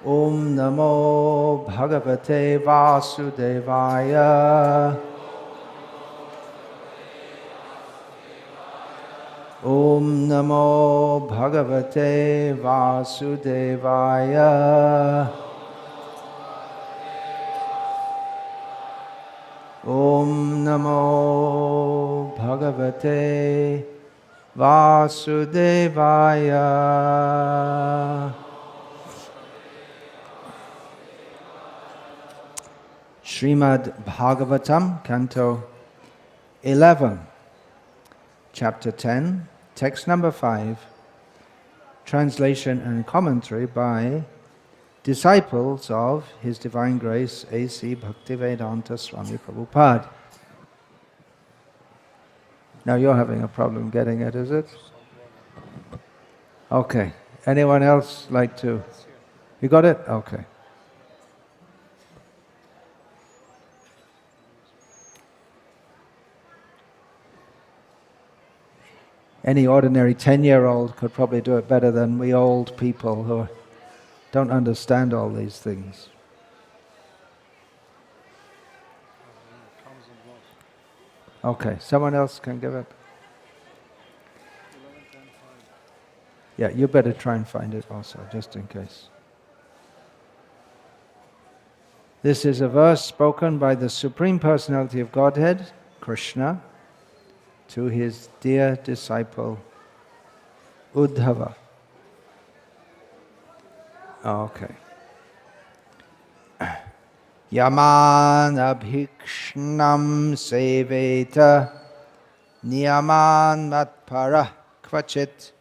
Om Namo Bhagavate Vasudevaya. Om Namo Bhagavate Vasudevaya. Om Namo Bhagavate Vasudevaya. Srimad Bhagavatam, Canto 11, Chapter 10, Text number 5, translation and commentary by disciples of His Divine Grace A.C. Bhaktivedanta Swami Prabhupada. Now you're having a problem getting it, is it? Okay. Anyone else like to? You got it? Okay. Any ordinary 10-year-old could probably do it better than we old people who don't understand all these things. Okay, someone else can give it. Yeah, you better try and find it also, just in case. This is a verse spoken by the Supreme Personality of Godhead, Krishna, to his dear disciple, Uddhava. Okay. Yaman abhikshnam seveta niyaman matpara kvachit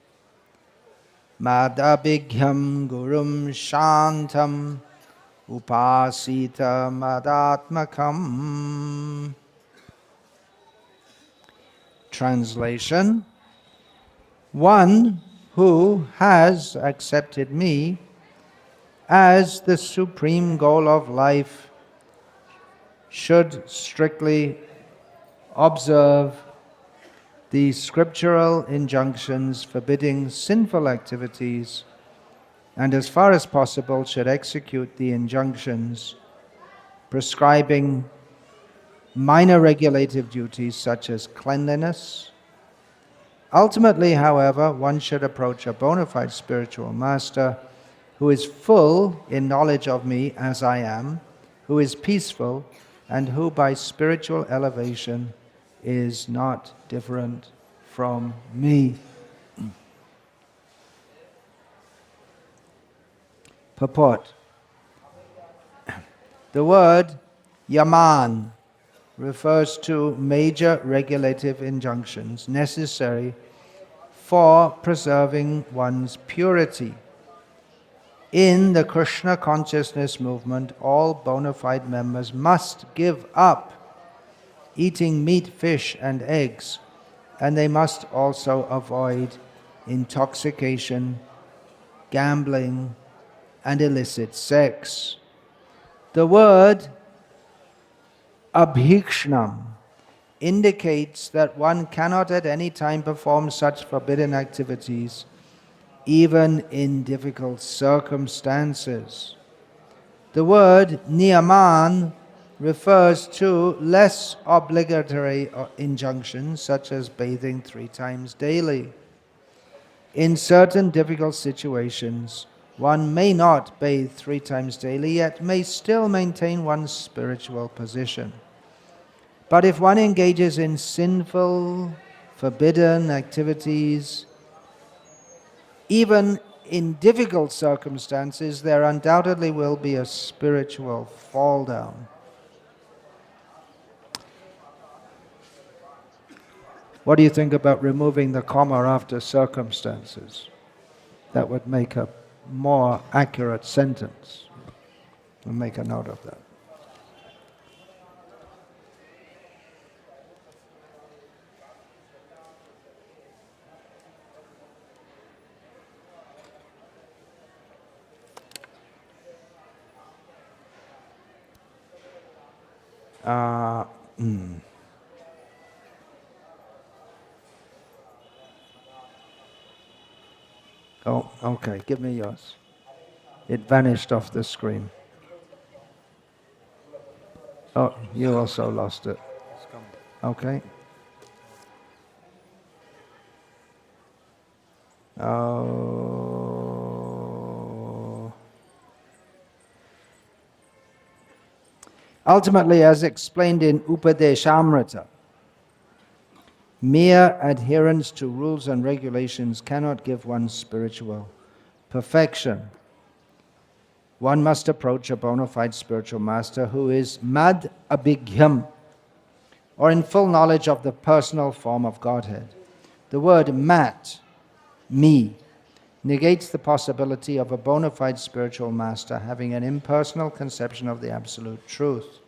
madabhigyam gurum shantam upasita madatmakam. Translation: one who has accepted me as the supreme goal of life should strictly observe the scriptural injunctions forbidding sinful activities, and as far as possible should execute the injunctions prescribing minor regulative duties such as cleanliness. Ultimately, however, one should approach a bona fide spiritual master who is full in knowledge of me as I am, who is peaceful, and who by spiritual elevation is not different from me. Purport. The word yaman refers to major regulative injunctions necessary for preserving one's purity. In the Krishna consciousness movement, all bona fide members must give up eating meat, fish, and eggs, and they must also avoid intoxication, gambling, and illicit sex. The word abhikshnam indicates that one cannot at any time perform such forbidden activities, even in difficult circumstances. The word niyaman refers to less obligatory injunctions, such as bathing 3 times daily. In certain difficult situations, one may not bathe 3 times daily, yet may still maintain one's spiritual position. But if one engages in sinful, forbidden activities, even in difficult circumstances, there undoubtedly will be a spiritual fall down. What do you think about removing the comma after circumstances? That would make a more accurate sentence. I'll make a note of that. Oh, okay. Give me yours. It vanished off the screen. Oh, you also lost it. Okay. Oh. Ultimately, as explained in Upadeshamrita, mere adherence to rules and regulations cannot give one spiritual perfection. One must approach a bona fide spiritual master who is mad abhigyam, or in full knowledge of the personal form of Godhead. The word mat, me, negates the possibility of a bona fide spiritual master having an impersonal conception of the absolute truth.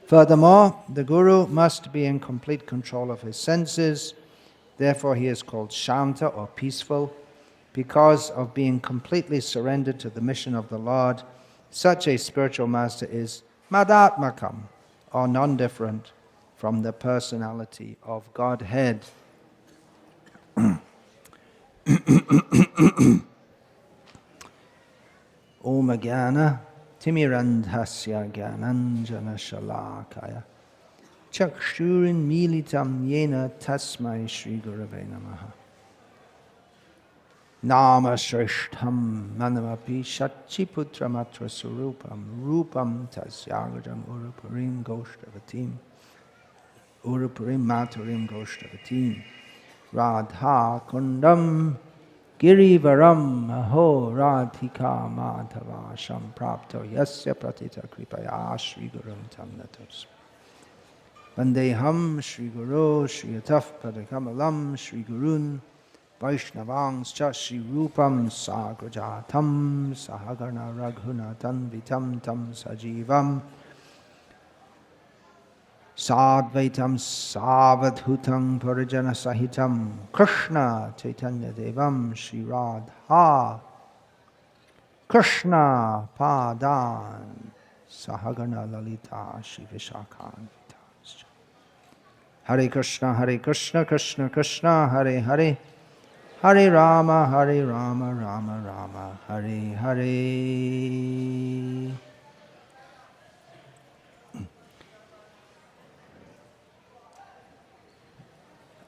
Furthermore, the Guru must be in complete control of his senses. Therefore, he is called Shanta or peaceful. Because of being completely surrendered to the mission of the Lord, such a spiritual master is Madatmakam, or non-different from the personality of Godhead. Om Jnana Timirandhasya Jnananjana Shalakaya Chakshurin Militam Yena Tasmai Shri Gurave Namaha. Nama Shrishtham Manamapi Shachiputra Matra Surupam Rupam Tasyagajam Urupurim Goshtavatim Urupurim Maturim Goshtavatim Radha Kundam Girivaram Aho Radhika Madhava Samprapto Yasya Pratita Kripaya Shri Gurum Tamnatos Vandeham Shri Guru Shri Ataf Padakamalam Shri Gurun Vaishnavang cha Shri Rupam Sagrajatam Sahagarna Raghunatan Vitam Tam Sajivam Sadvaitam Savadhutam Parijana Sahitam Krishna Chaitanya Devam Shri Radha Krishna Padan Sahagarna Lalita Shri Vishakhan Hare Krishna Krishna Krishna Hare Hare Hare Rama, Rama Rama, Hare Hare.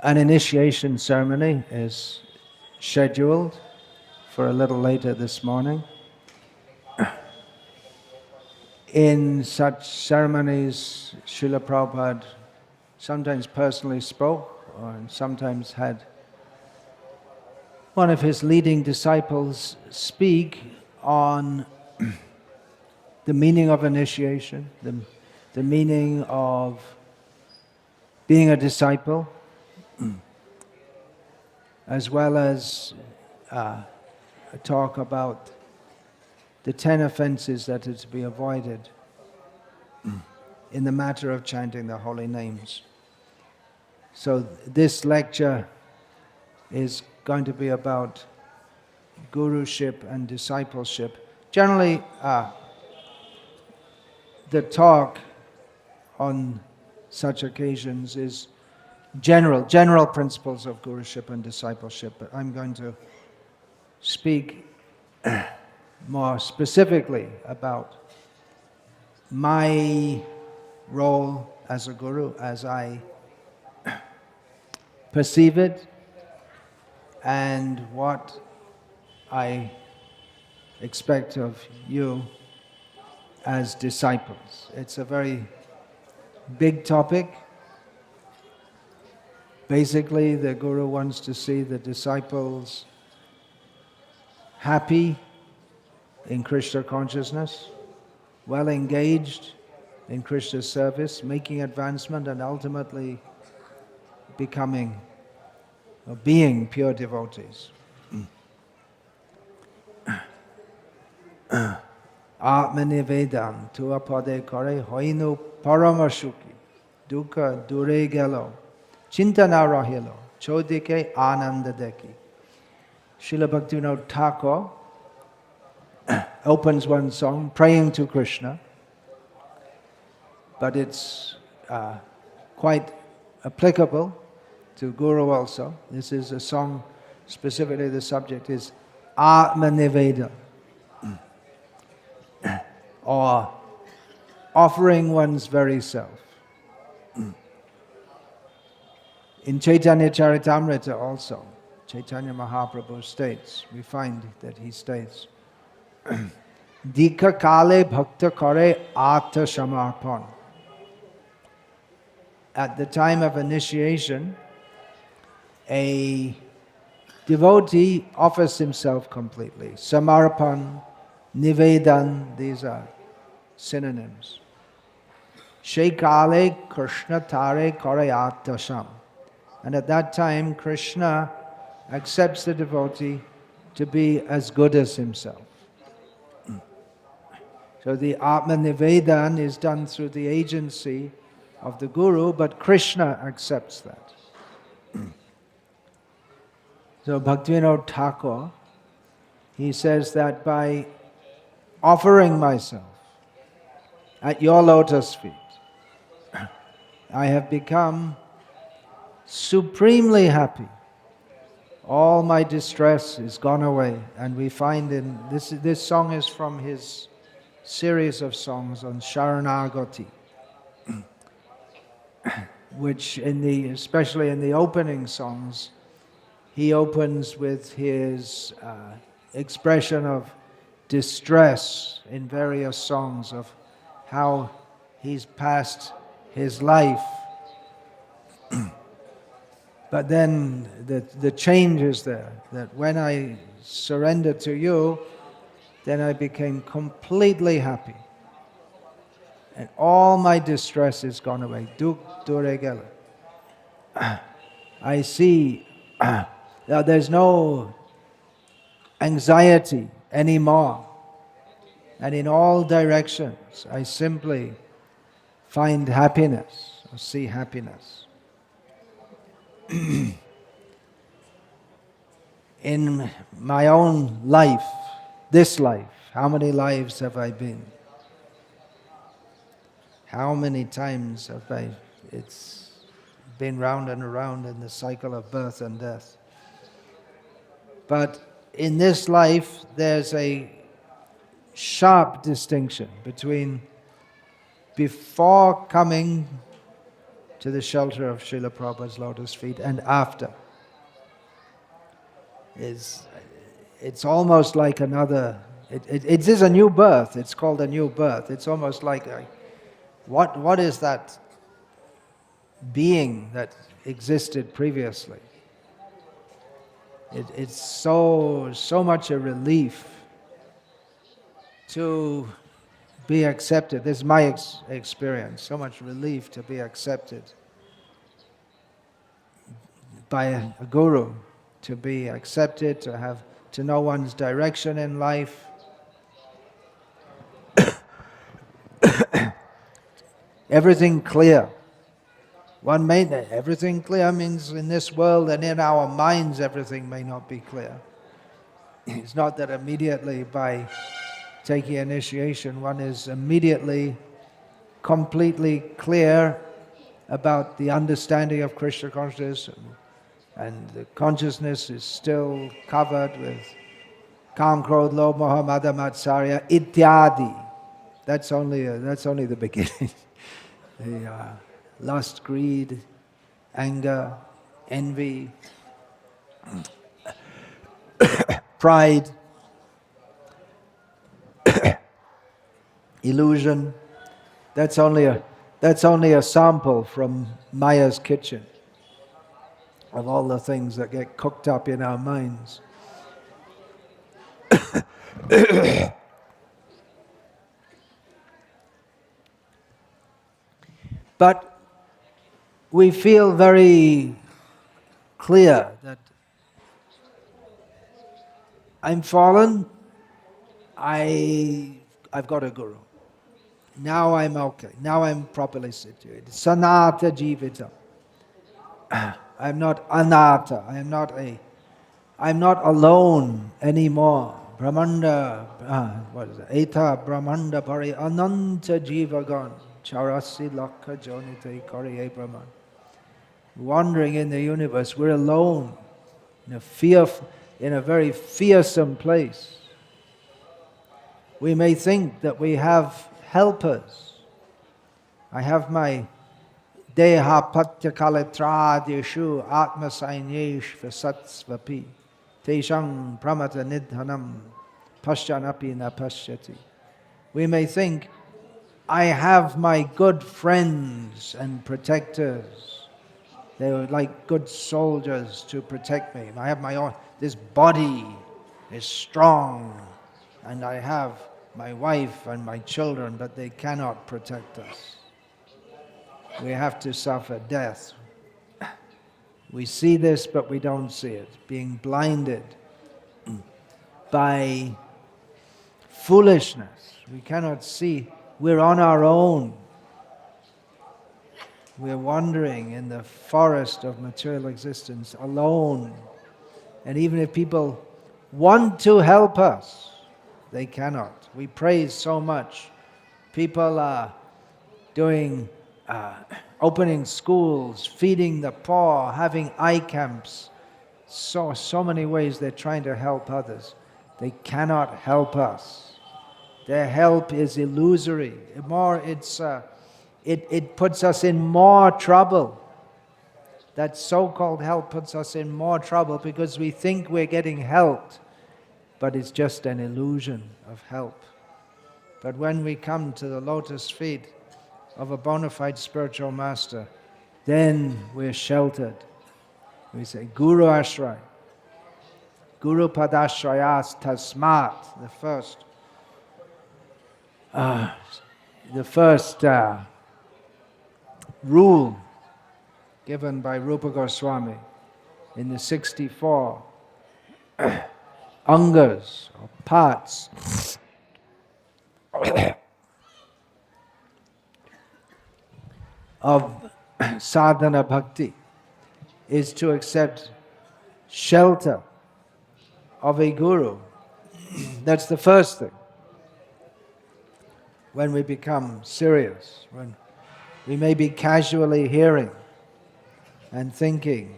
An initiation ceremony is scheduled for a little later this morning. In such ceremonies, Srila Prabhupada sometimes personally spoke, or sometimes had one of his leading disciples speak on the meaning of initiation, the meaning of being a disciple, as well as a talk about the 10 offenses that are to be avoided in the matter of chanting the holy names. So this lecture is going to be about guruship and discipleship. Generally, the talk on such occasions is general principles of guruship and discipleship, but I'm going to speak more specifically about my role as a guru, as I perceive it, and what I expect of you as disciples. It's a very big topic. Basically, the Guru wants to see the disciples happy in Krishna consciousness, well engaged in Krishna's service, making advancement, and ultimately becoming or being pure devotees. Atmanivedam tuapade kare hoinu paramashuki dukkha dure gelo chintana rahilo chodike anandadeki. Srila Bhaktivinoda Thakur opens one song praying to Krishna, but it's quite applicable to Guru also. This is a song, specifically the subject is Atmaniveda, or offering one's very self. In Chaitanya Charitamrita also, Chaitanya Mahaprabhu states, we find that he states, Dikha kale bhakta kare ata shamarpan. At the time of initiation, a devotee offers himself completely. Samarpan, nivedan, these are synonyms. Shekale Krishna tare karayata sham. And at that time, Krishna accepts the devotee to be as good as himself. So the Atma Nivedan is done through the agency of the Guru, but Krishna accepts that. So Bhaktivinoda Thakur, he says that by offering myself at your lotus feet, I have become supremely happy. All my distress is gone away. And we find in this song is from his series of songs on Sharanagati, which especially in the opening songs, he opens with his expression of distress in various songs of how he's passed his life. But then the change is there, that when I surrendered to you, then I became completely happy. And all my distress is gone away. Duk duregela. I see that there's no anxiety anymore. And in all directions, I simply find happiness, or see happiness. In my own life, this life, how many lives have I been? How many times have it's been round and around in the cycle of birth and death. But in this life, there's a sharp distinction between before coming to the shelter of Srila Prabhupada's lotus feet and after. It's almost like another, it is a new birth. It's called a new birth. It's almost like, what is that being that existed previously? It's so much a relief to be accepted. This is my experience. So much relief to be accepted by a guru, to be accepted, to know one's direction in life. Everything clear. Everything clear means in this world and in our minds everything may not be clear. It's not that immediately by taking initiation one is immediately completely clear about the understanding of Krishna consciousness, and the consciousness is still covered with Kam, Krodh, Lobh, Moha, Mada, Matsarya, Ityadi. That's only the beginning. The lust, greed, anger, envy, pride, illusion. That's only a sample from Maya's kitchen of all the things that get cooked up in our minds. But we feel very clear that I'm fallen, I've got a guru. Now I'm okay. Now I'm properly situated. Sanata jivita. I'm not anata. I'm not alone anymore. Brahmanda, what is it? Eta Brahmanda pari ananta jivagan. Charasi lakha jonite kariye Brahman. Wandering in the universe, we're alone in a very fearsome place. We may think that we have helpers. I have my Deha Patyakaletradeshu Atma Sainesh Vasatsvapi Teshang Pramata Nidhanam Pashyanapi Na Pashyati. We may think, I have my good friends and protectors. They were like good soldiers to protect me. I have my own, this body is strong, and I have my wife and my children, but they cannot protect us. We have to suffer death. We see this, but we don't see it. Being blinded by foolishness. We cannot see. We're on our own. We're wandering in the forest of material existence alone. And even if people want to help us, they cannot. We praise so much. People are doing opening schools, feeding the poor, having eye camps. So many ways they're trying to help others. They cannot help us. Their help is illusory. It puts us in more trouble. That so-called help puts us in more trouble because we think we're getting helped, but it's just an illusion of help. But when we come to the lotus feet of a bona fide spiritual master, then we're sheltered. We say, Guru Ashray, Guru Padashrayas Tasmat, the first rule given by Rupa Goswami in the 64 angas, or parts of sadhana bhakti, is to accept shelter of a guru. That's the first thing. When we become serious, when we may be casually hearing and thinking,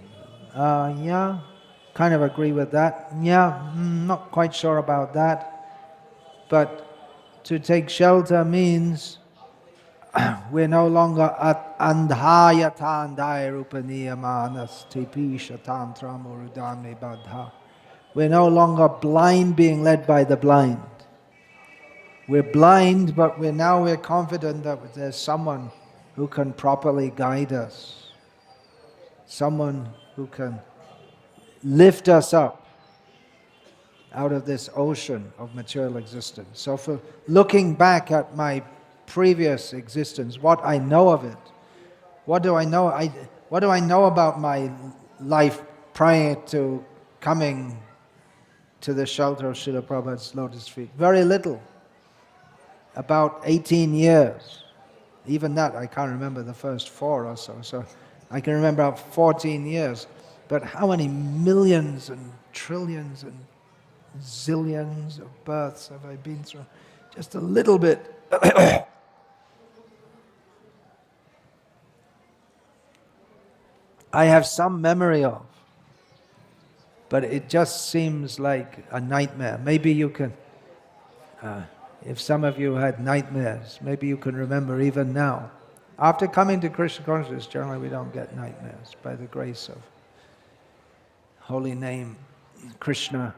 yeah, kind of agree with that. Yeah, not quite sure about that. But to take shelter means we're no longer at andhayatandaya rupaniyamanas tepisha tantramurudamni badha. We're no longer blind being led by the blind. We're blind, but we're confident that there's someone who can properly guide us. Someone who can lift us up out of this ocean of material existence. So for looking back at my previous existence, what I know of it, what do I know? What do I know about my life prior to coming to the shelter of Srila Prabhupada's lotus feet? Very little. About 18 years. Even that, I can't remember the first 4 or so. So I can remember about 14 years. But how many millions and trillions and zillions of births have I been through? Just a little bit. I have some memory of, but it just seems like a nightmare. Maybe you can, if some of you had nightmares, maybe you can remember even now. After coming to Krishna consciousness, generally we don't get nightmares by the grace of holy name, Krishna.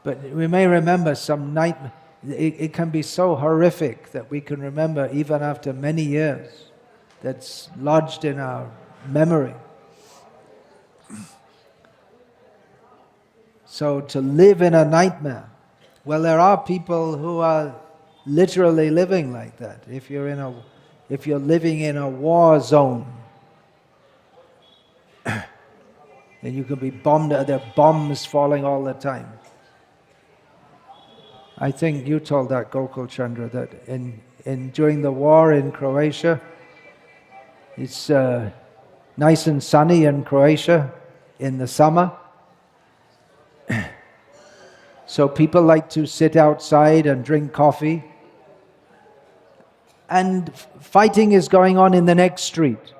But we may remember some nightmare. It can be so horrific that we can remember even after many years. That's lodged in our memory. So to live in a nightmare, well, there are people who are literally living like that. If you're living in a war zone, then you can be bombed. There are bombs falling all the time. I think you told that, Gokul Chandra, that during the war in Croatia, it's nice and sunny in Croatia in the summer. So people like to sit outside and drink coffee. And fighting is going on in the next street.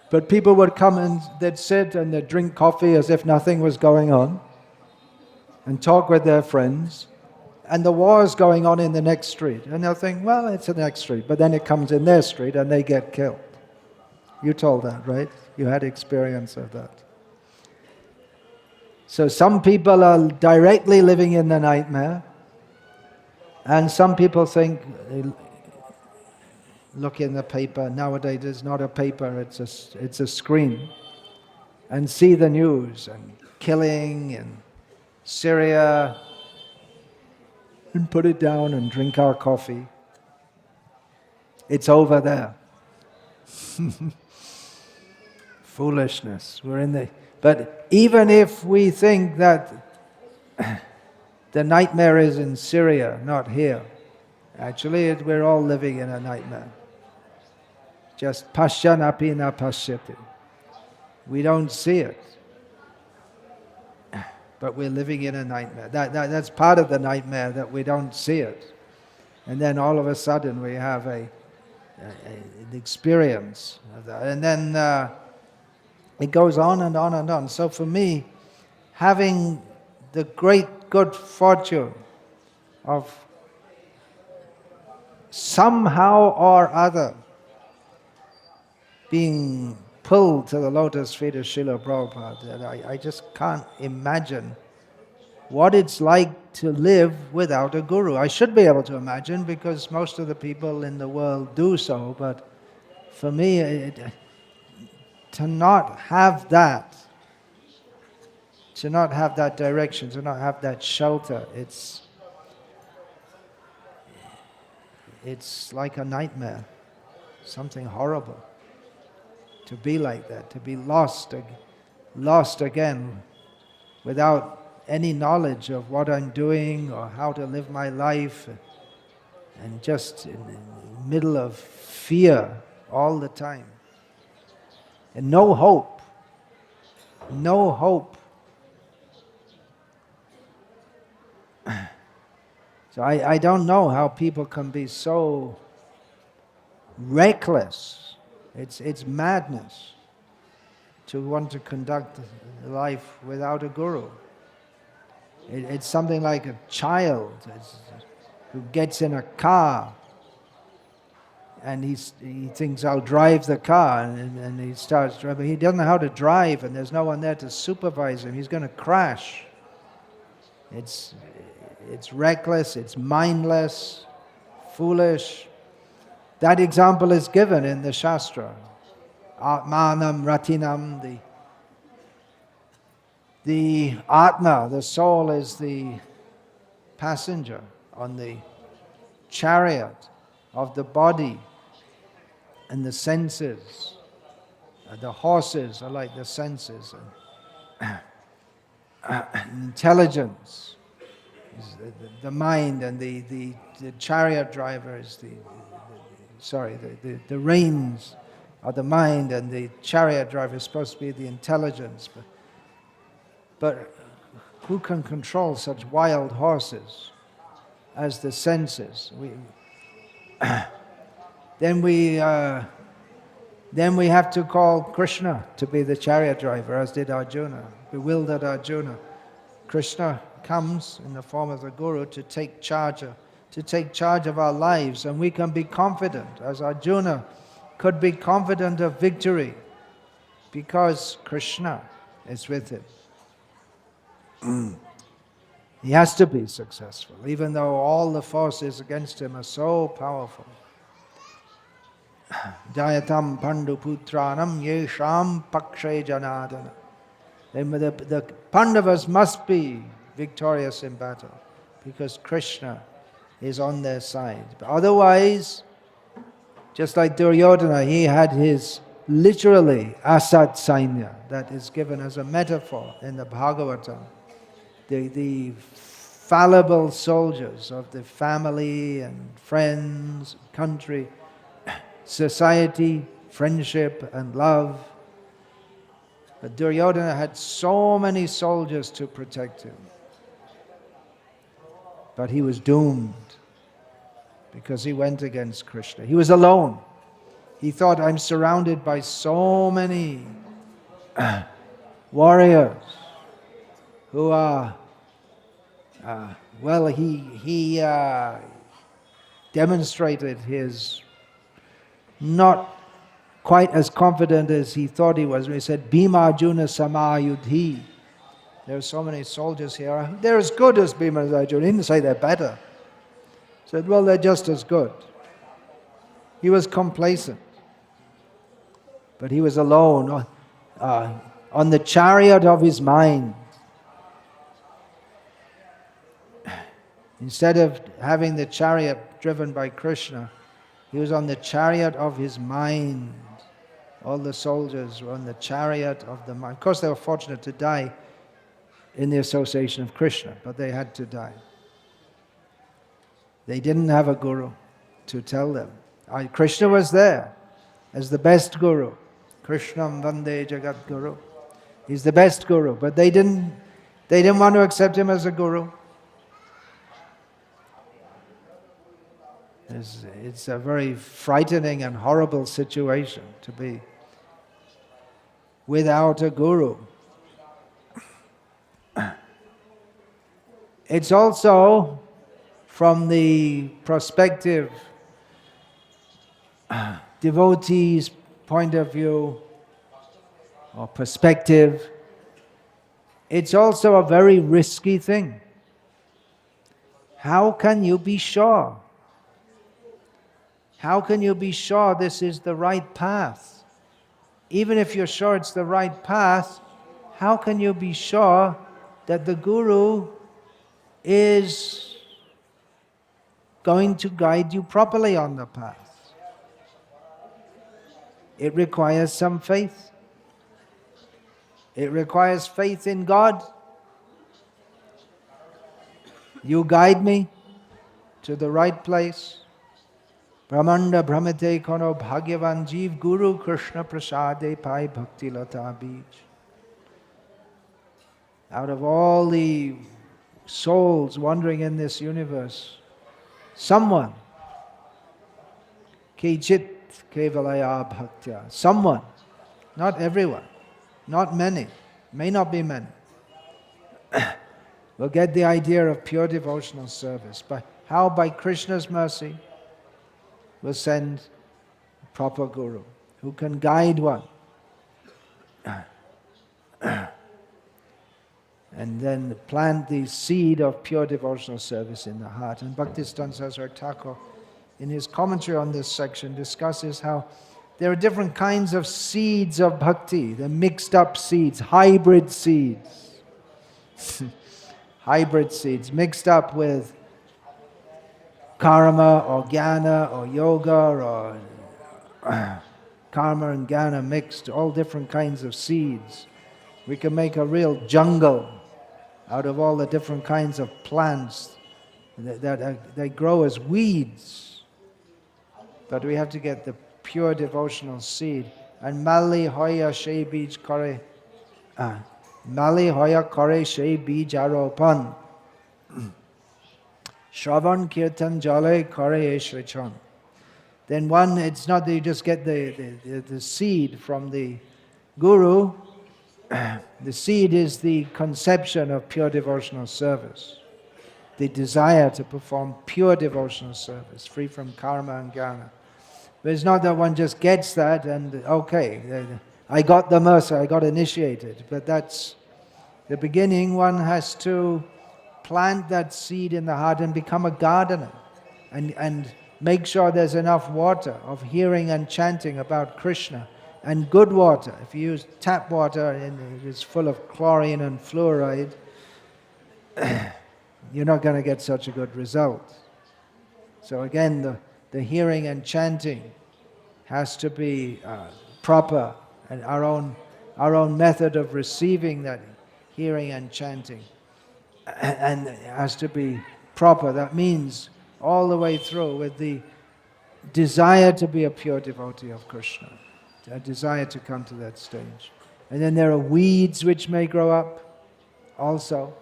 But people would come and they'd sit and they'd drink coffee as if nothing was going on. and talk with their friends, and the war is going on in the next street. And they'll think, well, it's the next street, but then it comes in their street and they get killed. You told that, right? You had experience of that. So some people are directly living in the nightmare, and some people think, look in the paper. Nowadays it's not a paper, it's a screen. And see the news, and killing in Syria, and put it down and drink our coffee. It's over there. Foolishness. But even if we think that the nightmare is in Syria, not here, actually we're all living in a nightmare. Just pashyanapi na pashyati. We don't see it, but we're living in a nightmare. That's part of the nightmare, that we don't see it. And then all of a sudden we have an experience of that. And then it goes on and on and on. So for me, having the great good fortune of somehow or other being pulled to the lotus feet of Srila Prabhupada, I just can't imagine what it's like to live without a guru. I should be able to imagine, because most of the people in the world do so, but for me, to not have that, to not have that direction, to not have that shelter, it's like a nightmare, something horrible. To be like that, to be lost again, without any knowledge of what I'm doing or how to live my life, and just in the middle of fear all the time. And no hope. No hope. So I don't know how people can be so reckless. It's madness to want to conduct life without a guru. It's something like a child who gets in a car and he thinks, I'll drive the car, and he starts driving. He doesn't know how to drive, and there's no one there to supervise him. He's going to crash. It's reckless, it's mindless, foolish. That example is given in the Shastra. Atmanam Ratinam, the Atma, the soul, is the passenger on the chariot of the body, and the senses. The horses are like the senses. And intelligence is the mind, and the chariot driver is the reins are the mind, and the chariot driver is supposed to be the intelligence. But who can control such wild horses as the senses? Then we have to call Krishna to be the chariot driver, as did Arjuna, bewildered Arjuna. Krishna comes in the form of the Guru to take charge of our lives, and we can be confident, as Arjuna could be confident of victory, because Krishna is with him. He has to be successful, even though all the forces against him are so powerful. Jayatam Pandu Putranam Yesham Pakshe Janadana. The Pandavas must be victorious in battle, because Krishna is on their side. But otherwise, just like Duryodhana, he had his literally Asat Sainya, that is given as a metaphor in the Bhagavatam. The fallible soldiers of the family and friends, country, society, friendship and love. But Duryodhana had so many soldiers to protect him. But he was doomed, because he went against Krishna. He was alone. He thought, I'm surrounded by so many warriors who are well, he demonstrated his not quite as confident as he thought he was. He said, Bhima Arjuna Samayudhi. There are so many soldiers here. They're as good as Bhima and Arjuna. He didn't say they're better. He said, well, they're just as good. He was complacent. But he was alone on the chariot of his mind. Instead of having the chariot driven by Krishna, he was on the chariot of his mind. All the soldiers were on the chariot of the mind. Of course, they were fortunate to die in the association of Krishna, but they had to die. They didn't have a guru to tell them. Krishna was there as the best guru. Krishnam Vande Jagat Guru. He's the best guru, but they didn't want to accept him as a guru. It's a very frightening and horrible situation to be without a guru. It's also, from the prospective devotee's point of view or perspective, it's also a very risky thing. How can you be sure? How can you be sure this is the right path? Even if you're sure it's the right path, how can you be sure that the guru is going to guide you properly on the path? It requires some faith. It requires faith in God. You guide me to the right place. Brahmanda Brahmate Kono Bhagyavan Jeev Guru Krishna Prasade Pai Bhakti Lata Bij. Out of all the souls wandering in this universe, someone, Kechit Kevalaya Bhaktya, someone, not everyone, not many, may not be many, will get the idea of pure devotional service. But how? By Krishna's mercy, will send a proper guru who can guide one. And then plant the seed of pure devotional service in the heart. And Bhaktisiddhanta Saraswati Thakur, in his commentary on this section, discusses how there are different kinds of seeds of bhakti. They're mixed up seeds, hybrid seeds. Hybrid seeds mixed up with karma or jnana or yoga or karma and jnana mixed, all different kinds of seeds. We can make a real jungle out of all the different kinds of plants that grow as weeds. But we have to get the pure devotional seed. And Mali Hoya Shei Bij Kare Mali Hoya Kare Shei Bij Aropan Shravan Kirtan Jale Kare Eshrichan. Then one, it's not that you just get the seed from the guru. The seed is the conception of pure devotional service. The desire to perform pure devotional service, free from karma and jnana. But it's not that one just gets that and, okay, I got the mercy, I got initiated. But that's the beginning. One has to plant that seed in the heart and become a gardener. And make sure there's enough water of hearing and chanting about Krishna. And good water. If you use tap water and it's full of chlorine and fluoride, you're not going to get such a good result. So again, the hearing and chanting has to be proper, and our own method of receiving that hearing and chanting, and it has to be proper. That means all the way through with the desire to be a pure devotee of Krishna, a desire to come to that stage. And then there are weeds which may grow up also.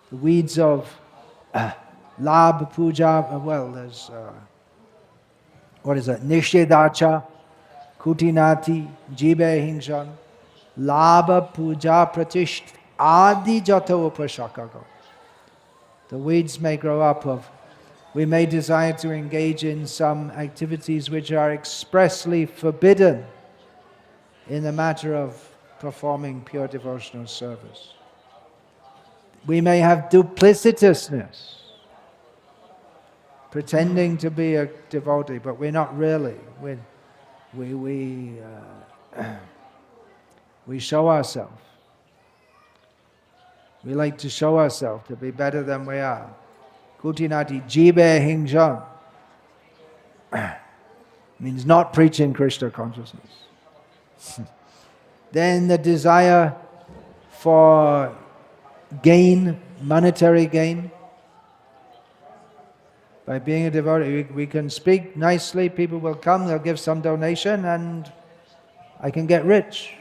The weeds of Labh Puja, there's, what is that? Nishedacha, Kutinati, Jibe Hingshan, Labha Puja Pratisht Adi Jata Upashakago. The weeds may grow up. We may desire to engage in some activities which are expressly forbidden in the matter of performing pure devotional service. We may have duplicitousness, pretending to be a devotee, but we're not really. We show ourselves. We like to show ourselves to be better than we are. Kutinati jibe hingjan means not preaching Krishna consciousness. Then the desire for gain, monetary gain. By being a devotee, we can speak nicely, people will come, they'll give some donation, and I can get rich.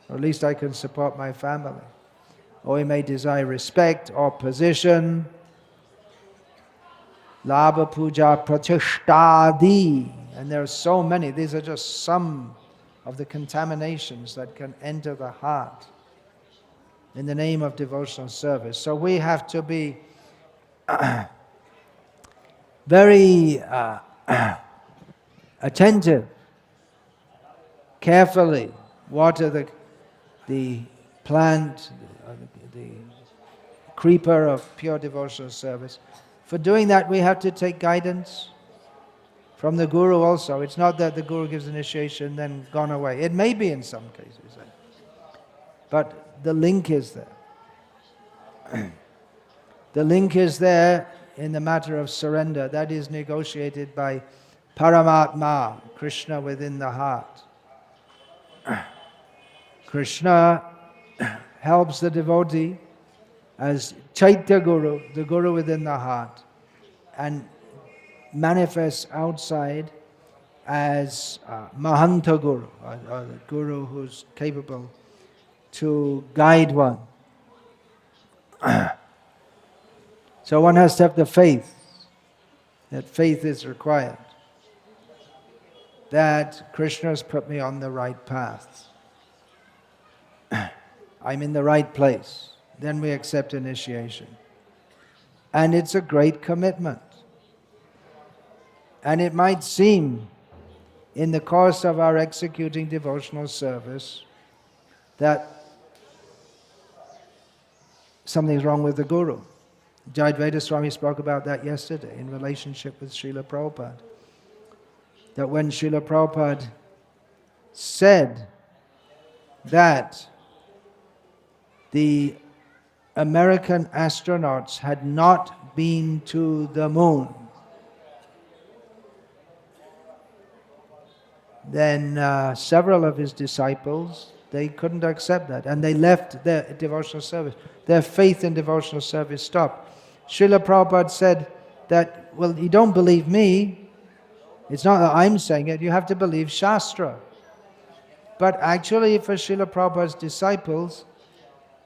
Or at least I can support my family. Or we may desire respect or position. Labha puja pratishtadi. And there are so many. These are just some of the contaminations that can enter the heart in the name of devotional service. So we have to be very attentive, carefully water the plant, the creeper of pure devotional service. For doing that, we have to take guidance from the Guru also. It's not that the Guru gives initiation then gone away. It may be in some cases, but the link is there. The link is there in the matter of surrender. That is negotiated by Paramatma, Krishna within the heart. Krishna helps the devotee as Chaitya Guru, the Guru within the heart, and manifests outside as Mahanta Guru, or the Guru who's capable to guide one. So one has to have the faith, that faith is required, that Krishna has put me on the right path. I'm in the right place. Then we accept initiation. And it's a great commitment. And it might seem, in the course of our executing devotional service, that something's wrong with the Guru. Jayadvaita Swami spoke about that yesterday in relationship with Srila Prabhupada. That when Srila Prabhupada said that the American astronauts had not been to the moon, then several of his disciples, they couldn't accept that, and they left their devotional service. Their faith in devotional service stopped. Srila Prabhupada said that, well, you don't believe me. It's not that I'm saying it, you have to believe Shastra. But actually for Srila Prabhupada's disciples,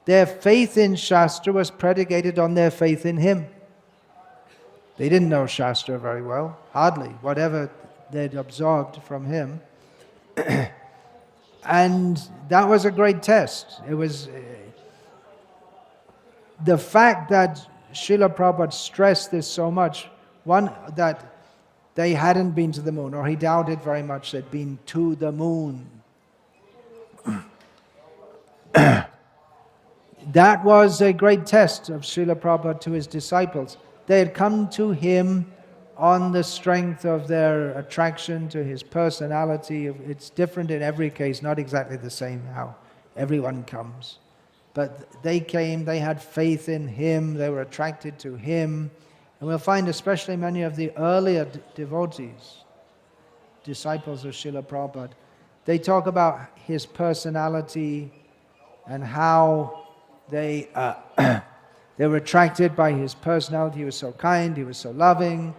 their faith in Shastra was predicated on their faith in him. They didn't know Shastra very well, hardly, whatever they'd absorbed from him. And that was a great test. It was the fact that Srila Prabhupada stressed this so much, one, that they hadn't been to the moon, or he doubted very much they'd been to the moon. That was a great test of Srila Prabhupada to his disciples. They had come to him on the strength of their attraction to his personality. It's different in every case, not exactly the same how everyone comes. But they came, they had faith in him, they were attracted to him. And we'll find especially many of the earlier devotees, disciples of Srila Prabhupada, they talk about his personality and how they were attracted by his personality. He was so kind, he was so loving.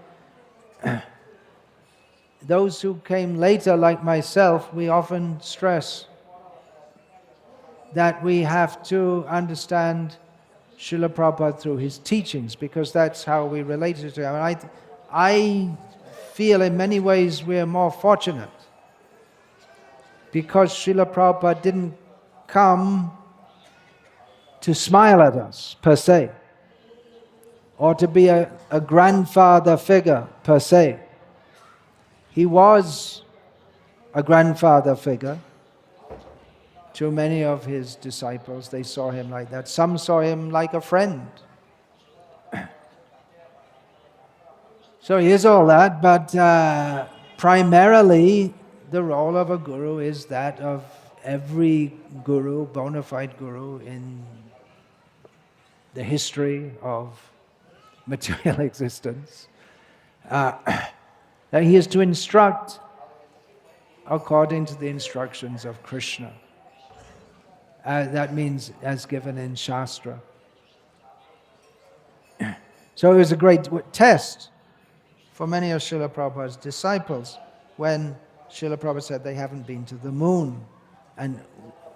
Those who came later, like myself, we often stress that we have to understand Srila Prabhupada through his teachings, because that's how we relate to him. I feel in many ways we are more fortunate because Srila Prabhupada didn't come to smile at us, per se. or to be a grandfather figure per se. He was a grandfather figure to many of his disciples. They saw him like that. Some saw him like a friend. So he is all that, but primarily the role of a guru is that of every guru, bona fide guru in the history of material existence. That he is to instruct according to the instructions of Krishna. That means as given in Shastra. So it was a great test for many of Srila Prabhupada's disciples when Srila Prabhupada said they haven't been to the moon. And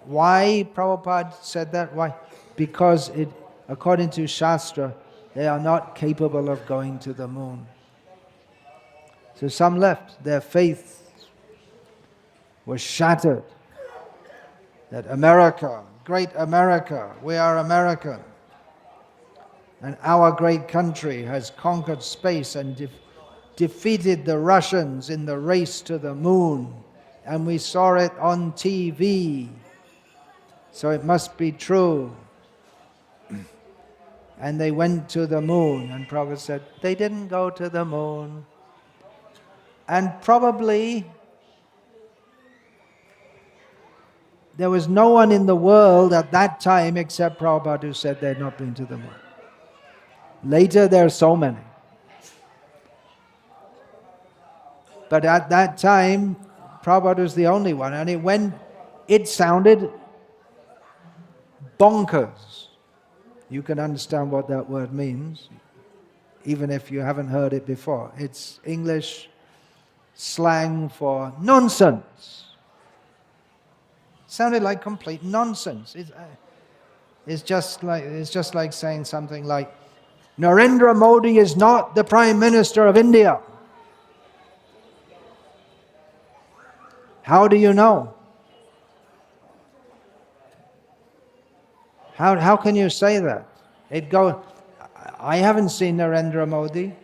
why Prabhupada said that? Why? Because according to Shastra, they are not capable of going to the moon. So some left. Their faith was shattered. That America, great America, we are American. And our great country has conquered space and defeated the Russians in the race to the moon. And we saw it on TV. So it must be true. And they went to the moon. And Prabhupada said, they didn't go to the moon. And probably there was no one in the world at that time except Prabhupada who said they had not been to the moon. Later there are so many. But at that time, Prabhupada was the only one. And it sounded bonkers. You can understand what that word means, even if you haven't heard it before. It's English slang for nonsense. Sounded like complete nonsense. It's just like saying something like, Narendra Modi is not the Prime Minister of India. How do you know? How can you say that? I haven't seen Narendra Modi.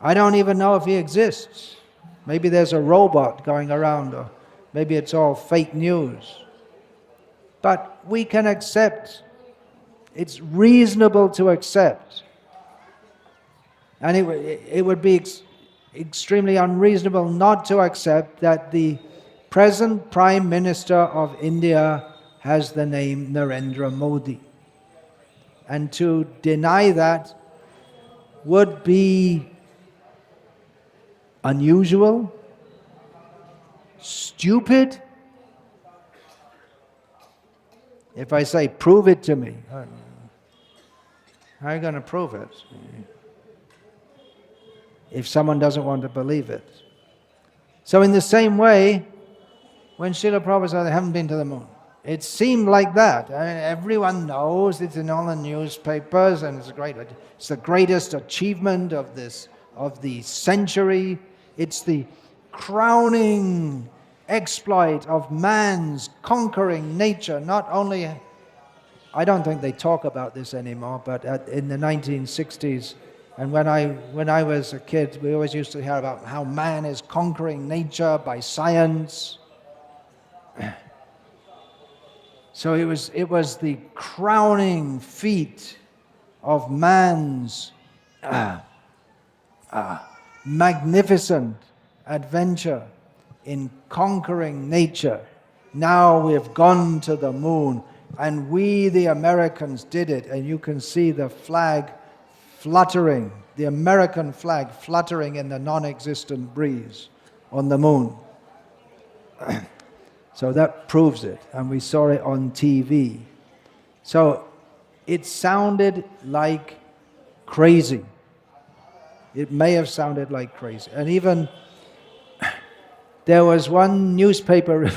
I don't even know if he exists. Maybe there's a robot going around, or maybe it's all fake news. But we can accept. It's reasonable to accept. And it would be extremely unreasonable not to accept that the present Prime Minister of India has the name Narendra Modi. And to deny that would be unusual, stupid. If I say, prove it to me, how are you going to prove it? If someone doesn't want to believe it. So in the same way, when Srila Prabhupada said they haven't been to the moon, it seemed like that. I mean, everyone knows, it's in all the newspapers, and it's the greatest achievement of the century. It's the crowning exploit of man's conquering nature. Not only, I don't think they talk about this anymore, but in the 1960s, and when I was a kid, we always used to hear about how man is conquering nature by science. So it was the crowning feat of man's magnificent adventure in conquering nature. Now we have gone to the moon, and we, the Americans, did it. And you can see the flag fluttering, the American flag fluttering in the non-existent breeze on the moon. So that proves it, and we saw it on TV. So it sounded like crazy. It may have sounded like crazy. And even there was one newspaper,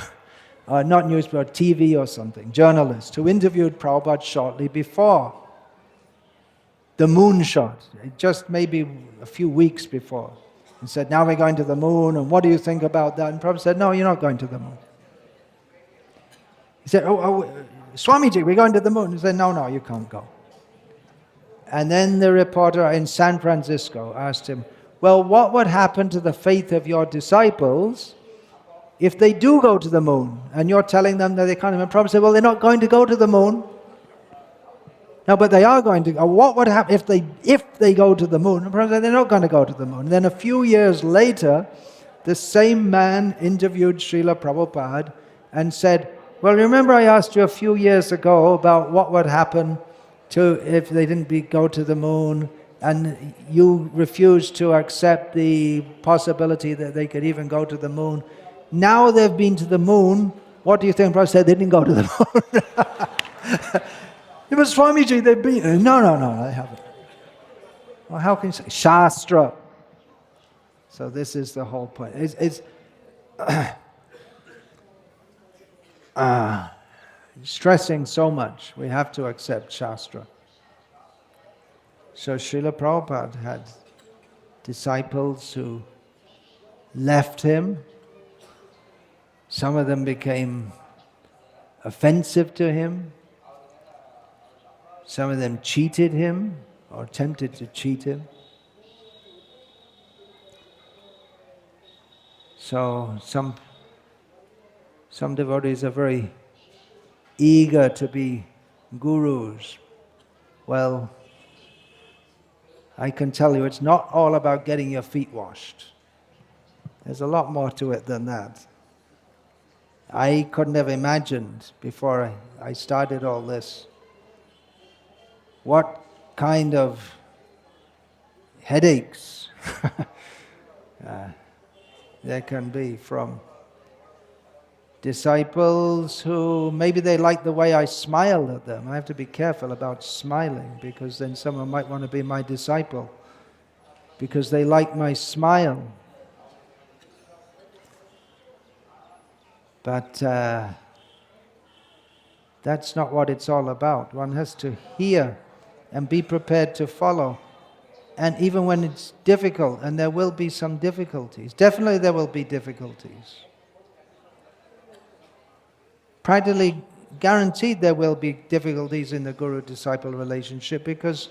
not newspaper, TV or something, journalist, who interviewed Prabhupada shortly before the moon shot, just maybe a few weeks before, and said, now we're going to the moon, and what do you think about that? And Prabhupada said, no, you're not going to the moon. He said, Swamiji, we're going to the moon. He said, no, you can't go. And then the reporter in San Francisco asked him, well, what would happen to the faith of your disciples if they do go to the moon? And you're telling them that they can't. And Prabhupada said, well, they're not going to go to the moon. No, but they are going to go. What would happen if they go to the moon? And Prabhupada said, they're not going to go to the moon. And then a few years later, the same man interviewed Srila Prabhupada and said, well, remember I asked you a few years ago about what would happen if they didn't go to the moon, and you refused to accept the possibility that they could even go to the moon. Now they've been to the moon, what do you think? Prabhupada said they didn't go to the moon. It was Swamiji, they've been. No, they haven't. Well, how can you say? Shastra. So this is the whole point. It's stressing so much. We have to accept Shastra. So Srila Prabhupada had disciples who left him. Some of them became offensive to him. Some of them cheated him or attempted to cheat him. So some devotees are very eager to be gurus. Well, I can tell you it's not all about getting your feet washed. There's a lot more to it than that. I couldn't have imagined before I started all this what kind of headaches there can be from disciples who maybe they like the way I smiled at them. I have to be careful about smiling, because then someone might want to be my disciple because they like my smile. But that's not what it's all about. One has to hear and be prepared to follow. And even when it's difficult, and there will be some difficulties, definitely there will be difficulties. Practically guaranteed there will be difficulties in the guru-disciple relationship, because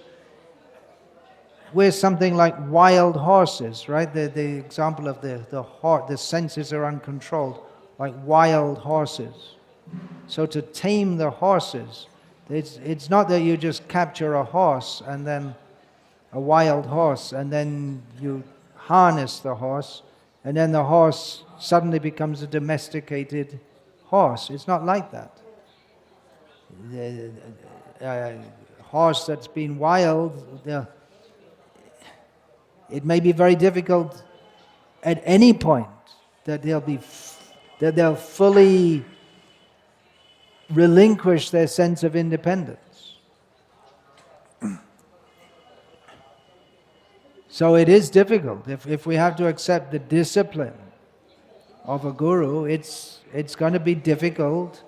we're something like wild horses, right? The example of the senses are uncontrolled, like wild horses. So to tame the horses, it's not that you just capture a horse and then a wild horse and then you harness the horse and then the horse suddenly becomes a domesticated horse. It's not like that. A horse that's been wild, it may be very difficult at any point that they'll fully relinquish their sense of independence. So it is difficult. If we have to accept the discipline of a guru, it's going to be difficult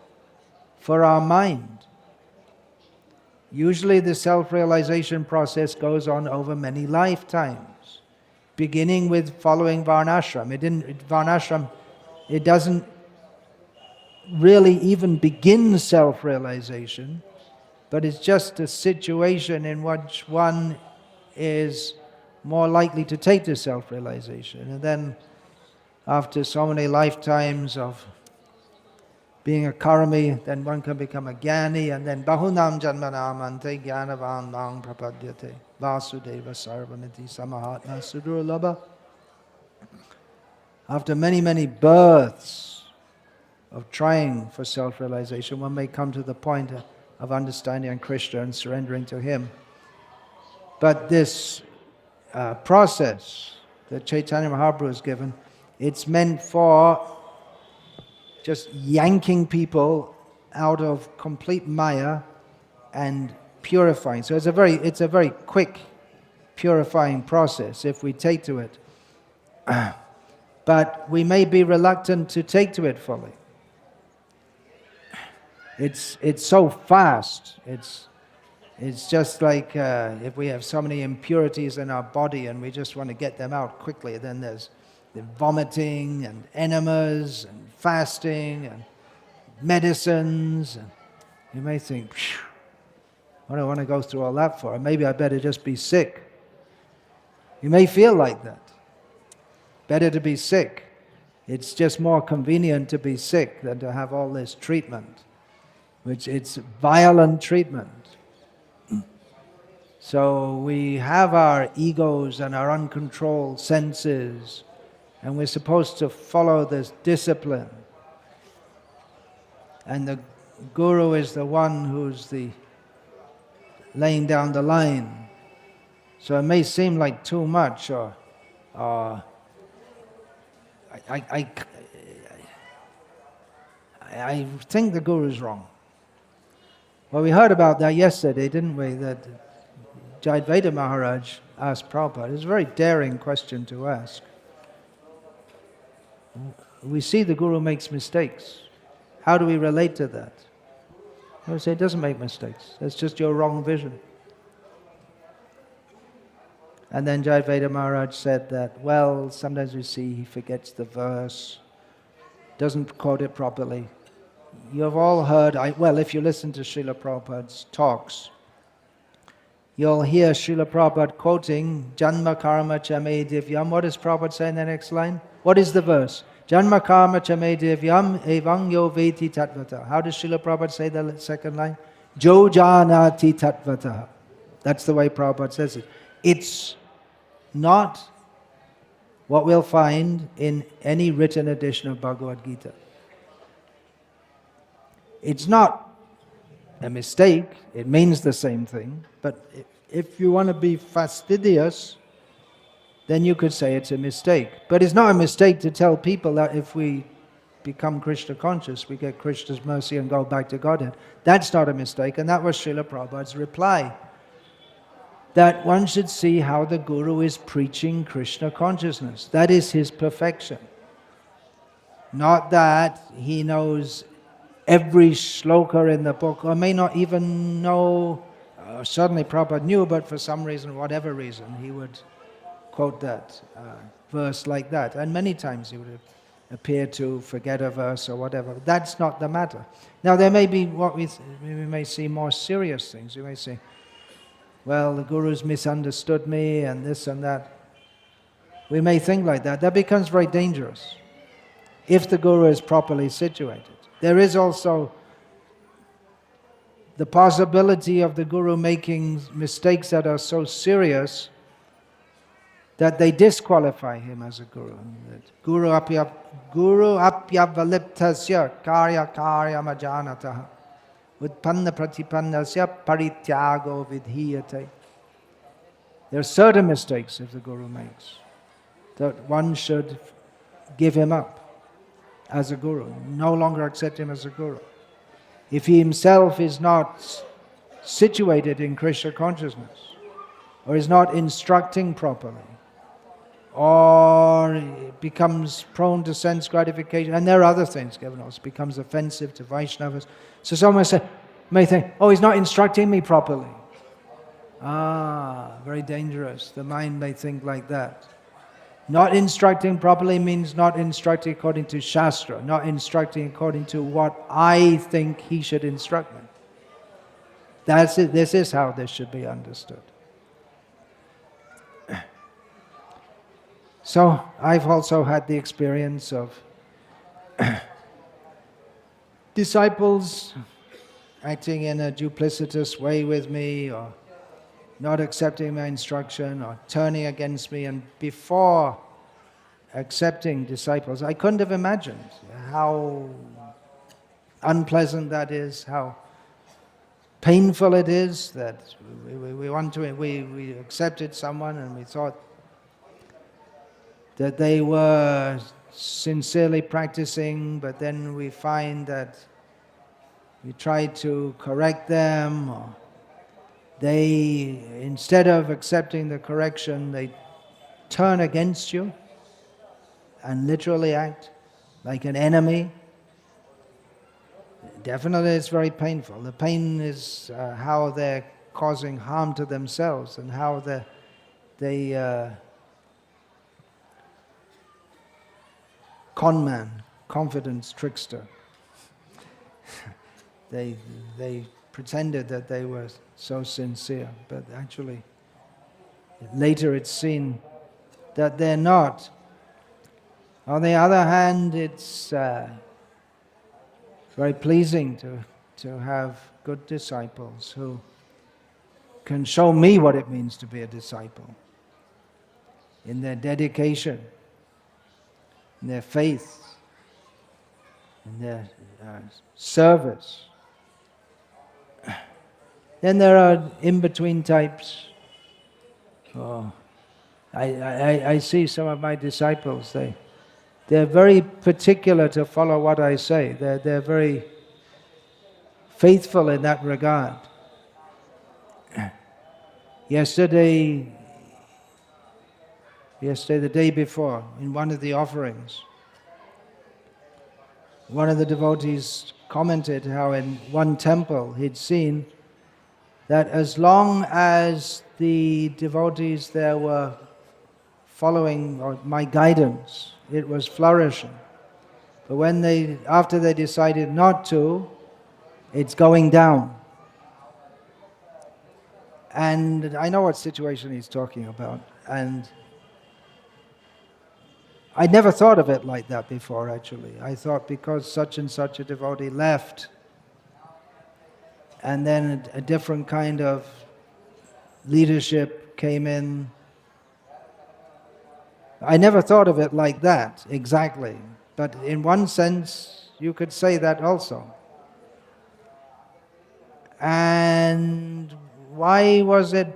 for our mind. Usually the self-realization process goes on over many lifetimes, beginning with following Varnashram. It doesn't really even begin self-realization, but it's just a situation in which one is more likely to take to self-realization. And then after so many lifetimes of being a karmi, then one can become a jnani, and then bahunam janmanam ante jnanavan mang prapadyate vasudeva sarvamiti samahatma sudurlabha. After many, many births of trying for self-realization, one may come to the point of understanding Krishna and surrendering to Him. But this process that Chaitanya Mahaprabhu has given, it's meant for just yanking people out of complete maya and purifying. So it's a very quick purifying process if we take to it. But we may be reluctant to take to it fully. It's so fast. It's just like if we have so many impurities in our body and we just want to get them out quickly, then there's the vomiting and enemas and fasting and medicines. And you may think, What do I want to go through all that for? Maybe I better just be sick. You may feel like that. Better to be sick. It's just more convenient to be sick than to have all this treatment, which it's violent treatment. So we have our egos and our uncontrolled senses, and we're supposed to follow this discipline. And the Guru is the one who's laying down the line. So it may seem like too much, or I think the Guru is wrong. Well, we heard about that yesterday, didn't we? That Jayadvaita Maharaj asked Prabhupada. It's a very daring question to ask. We see the Guru makes mistakes. How do we relate to that? I would say it doesn't make mistakes. That's just your wrong vision. And then Jayadvaita Maharaj said that, well, sometimes we see he forgets the verse, doesn't quote it properly. You have all heard, if you listen to Srila Prabhupada's talks, you'll hear Srila Prabhupada quoting Janma Karma Chame Divyam. What does Prabhupada say in the next line? What is the verse? Janma Karma Chame Divyam Evang Yo Veti Tatvata. How does Srila Prabhupada say the second line? Jo Janati Tatvata. That's the way Prabhupada says it. It's not what we'll find in any written edition of Bhagavad Gita. It's not a mistake, it means the same thing, but if you want to be fastidious, then you could say it's a mistake. But it's not a mistake to tell people that if we become Krishna conscious, we get Krishna's mercy and go back to Godhead. That's not a mistake, and that was Srila Prabhupada's reply. That one should see how the Guru is preaching Krishna consciousness. That is his perfection. Not that he knows every shloka in the book, or may not even know, certainly Prabhupada knew, but for some reason, whatever reason, he would quote that verse like that. And many times he would appear to forget a verse or whatever. That's not the matter. Now there may be what we may see more serious things. You may say, well, the Guru's misunderstood me and this and that. We may think like that. That becomes very dangerous if the Guru is properly situated. There is also the possibility of the Guru making mistakes that are so serious that they disqualify him as a Guru. Guru apyavaliptasya karya majanataha utpanna pratipannasya parityago vidhiyate. There are certain mistakes if the Guru makes that one should give him up as a Guru, no longer accept him as a Guru. If he himself is not situated in Krishna consciousness, or is not instructing properly, or becomes prone to sense gratification, and there are other things, Govardhana, becomes offensive to Vaishnavas. So someone may think, oh, he's not instructing me properly. Very dangerous. The mind may think like that. Not instructing properly means not instructing according to Shastra, not instructing according to what I think he should instruct me. That's it. This is how this should be understood. So I've also had the experience of disciples acting in a duplicitous way with me, or not accepting my instruction, or turning against me. And before accepting disciples, I couldn't have imagined how unpleasant that is, how painful it is that we accepted someone and we thought that they were sincerely practicing, but then we find that we tried to correct them, or they, instead of accepting the correction, they turn against you and literally act like an enemy. Definitely it's very painful. The pain is how they're causing harm to themselves, and how they con man, confidence trickster. They pretended that they were so sincere, but actually later it's seen that they're not. On the other hand, it's very pleasing to have good disciples who can show me what it means to be a disciple in their dedication, in their faith, in their service. Then there are in-between types. Oh, I see some of my disciples, they're very particular to follow what I say. They're very faithful in that regard. Yesterday, the day before, in one of the offerings, one of the devotees commented how in one temple he'd seen that as long as the devotees there were following my guidance, it was flourishing. But after they decided not to, it's going down. And I know what situation he's talking about, and I'd never thought of it like that before, actually. I thought because such and such a devotee left, and then a different kind of leadership came in. I never thought of it like that, exactly. But in one sense, you could say that also. And why was it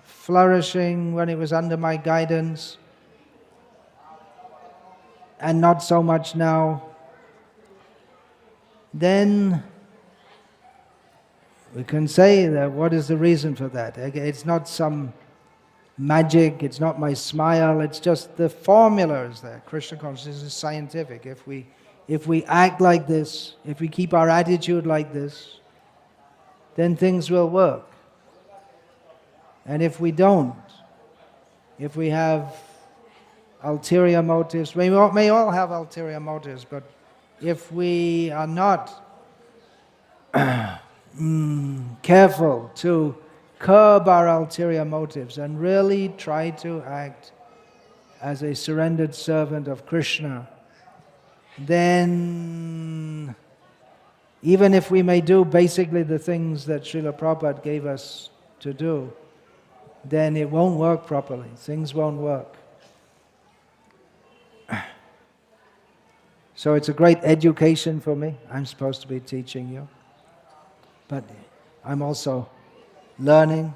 flourishing when it was under my guidance and not so much now? Then we can say that what is the reason for that? It's not some magic, it's not my smile, it's just the formula is there. Krishna consciousness is scientific. If we act like this, if we keep our attitude like this, then things will work. And if we don't, if we have ulterior motives, we may all have ulterior motives, but if we are not careful to curb our ulterior motives and really try to act as a surrendered servant of Krishna, then even if we may do basically the things that Srila Prabhupada gave us to do, then it won't work properly. Things won't work. So it's a great education for me. I'm supposed to be teaching you. But I'm also learning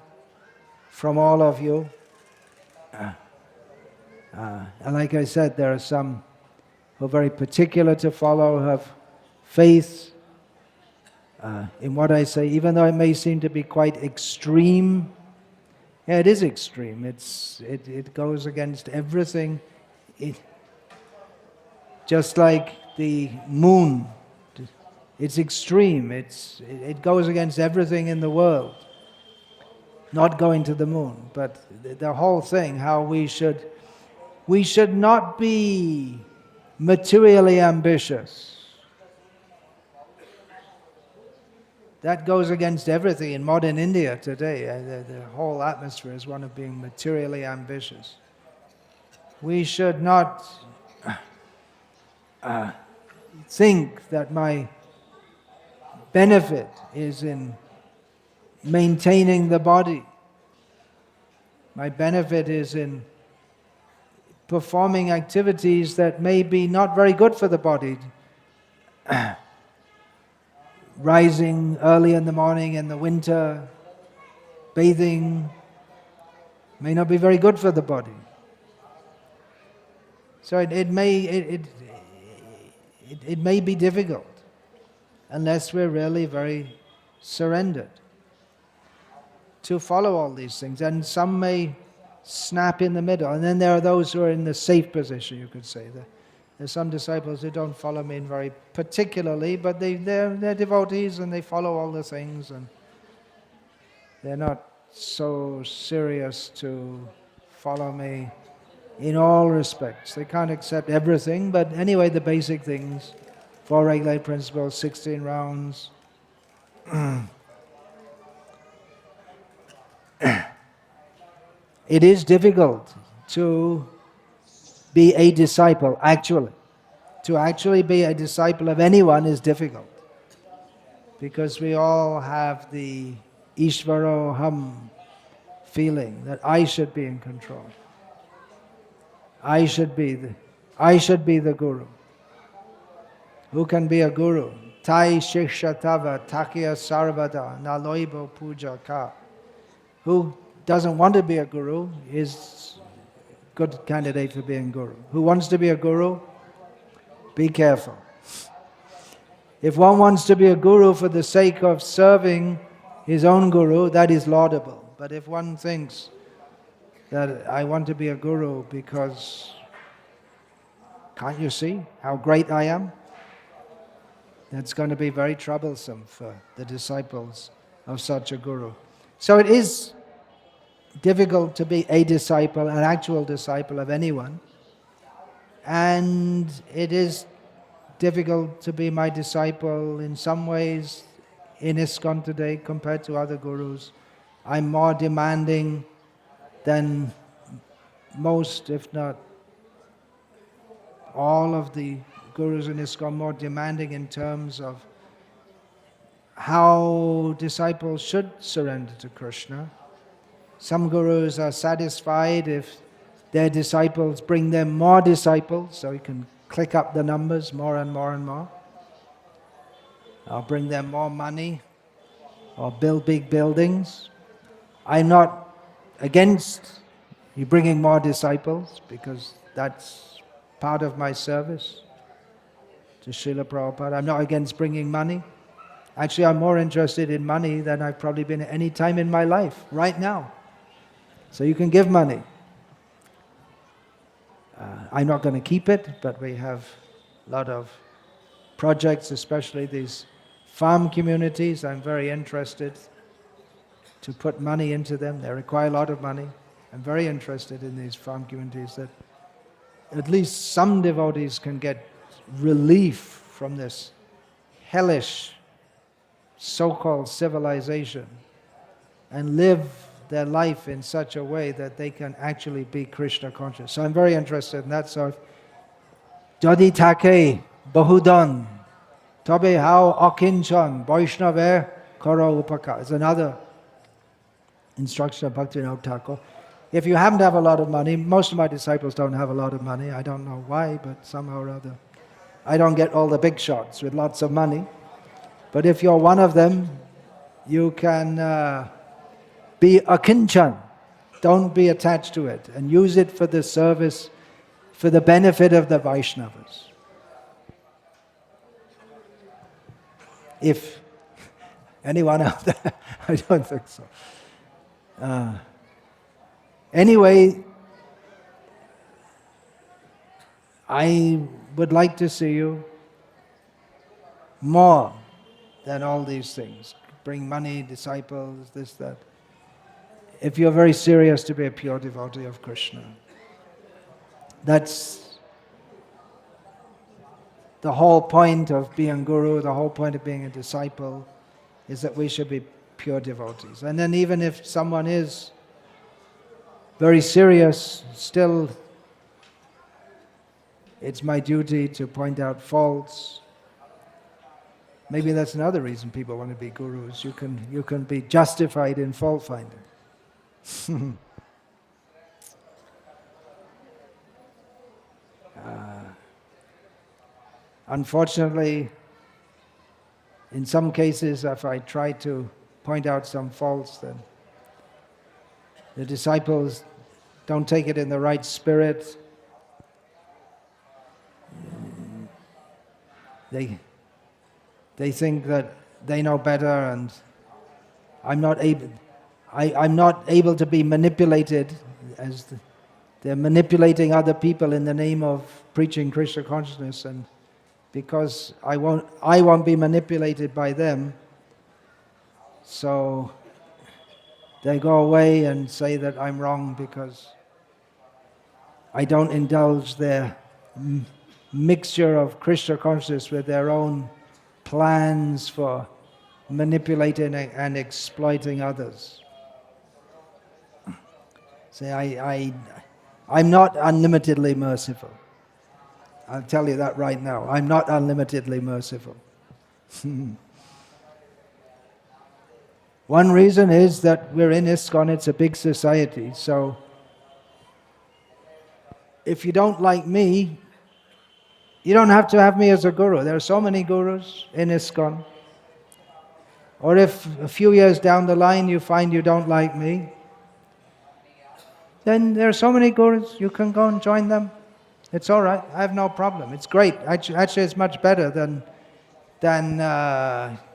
from all of you. And like I said, there are some who are very particular to follow, who have faith in what I say, even though it may seem to be quite extreme. Yeah, it is extreme. It goes against everything. Just like the moon. It's extreme. It goes against everything in the world. Not going to the moon, but the whole thing, how we should not be materially ambitious. That goes against everything in modern India today. The whole atmosphere is one of being materially ambitious. We should not think that my benefit is in maintaining the body. My benefit is in performing activities that may be not very good for the body. Rising early in the morning in the winter, bathing, may not be very good for the body. So it may be difficult unless we're really very surrendered to follow all these things. And some may snap in the middle. And then there are those who are in the safe position, you could say. There's some disciples who don't follow me very particularly, but they're devotees and they follow all the things, and they're not so serious to follow me in all respects. They can't accept everything, but anyway, the basic things, 4 regulated principles, 16 rounds, it is difficult to be a disciple, actually. To actually be a disciple of anyone is difficult. Because we all have the Ishvaroham feeling that I should be in control. I should be the guru. Who can be a guru? Tai shikshatava takya sarvada naloibo puja ka. Who doesn't want to be a guru is a good candidate for being guru. Who wants to be a guru? Be careful. If one wants to be a guru for the sake of serving his own guru, that is laudable. But if one thinks that I want to be a guru because, can't you see how great I am? That's going to be very troublesome for the disciples of such a guru. So it is difficult to be a disciple, an actual disciple of anyone. And it is difficult to be my disciple in some ways in ISKCON today compared to other gurus. I'm more demanding than most, if not all of the gurus in ISKCON, more demanding in terms of how disciples should surrender to Krishna. Some gurus are satisfied if their disciples bring them more disciples, so you can click up the numbers more and more and more. Or bring them more money, or build big buildings. I'm not against you bringing more disciples, because that's part of my service to Srila Prabhupada. I'm not against bringing money. Actually, I'm more interested in money than I've probably been at any time in my life, right now. So you can give money. I'm not going to keep it, but we have a lot of projects, especially these farm communities. I'm very interested to put money into them. They require a lot of money. I'm very interested in these farm communities, that at least some devotees can get relief from this hellish so-called civilization and live their life in such a way that they can actually be Krishna conscious. So I'm very interested in that sort. Jadi take bahudan tabe hao akinchan vaishnave karo upaka. It's another instruction of Bhaktivinoda Thakur. If you happen to have a lot of money, most of my disciples don't have a lot of money. I don't know why, but somehow or other. I don't get all the big shots with lots of money. But if you're one of them, you can be a kinchan. Don't be attached to it. And use it for the service, for the benefit of the Vaishnavas. If anyone out there, I don't think so. Anyway, I would like to see you more than all these things. Bring money, disciples, this, that. If you're very serious to be a pure devotee of Krishna. That's the whole point of being guru, the whole point of being a disciple, is that we should be pure devotees. And then even if someone is very serious, still it's my duty to point out faults. Maybe that's another reason people want to be gurus. You can be justified in fault finding. Unfortunately, in some cases, if I try to point out some faults, then the disciples don't take it in the right spirit. They think that they know better, and I'm not able to be manipulated, as they're manipulating other people in the name of preaching Krishna consciousness, and because I won't be manipulated by them, so they go away and say that I'm wrong because I don't indulge their mixture of Krishna consciousness with their own plans for manipulating and exploiting others. Say, I'm not unlimitedly merciful. I'll tell you that right now. I'm not unlimitedly merciful. One reason is that we're in ISKCON, it's a big society, so if you don't like me, you don't have to have me as a guru. There are so many gurus in ISKCON. Or if a few years down the line you find you don't like me, then there are so many gurus, you can go and join them. It's all right, I have no problem. It's great. Actually, it's much better than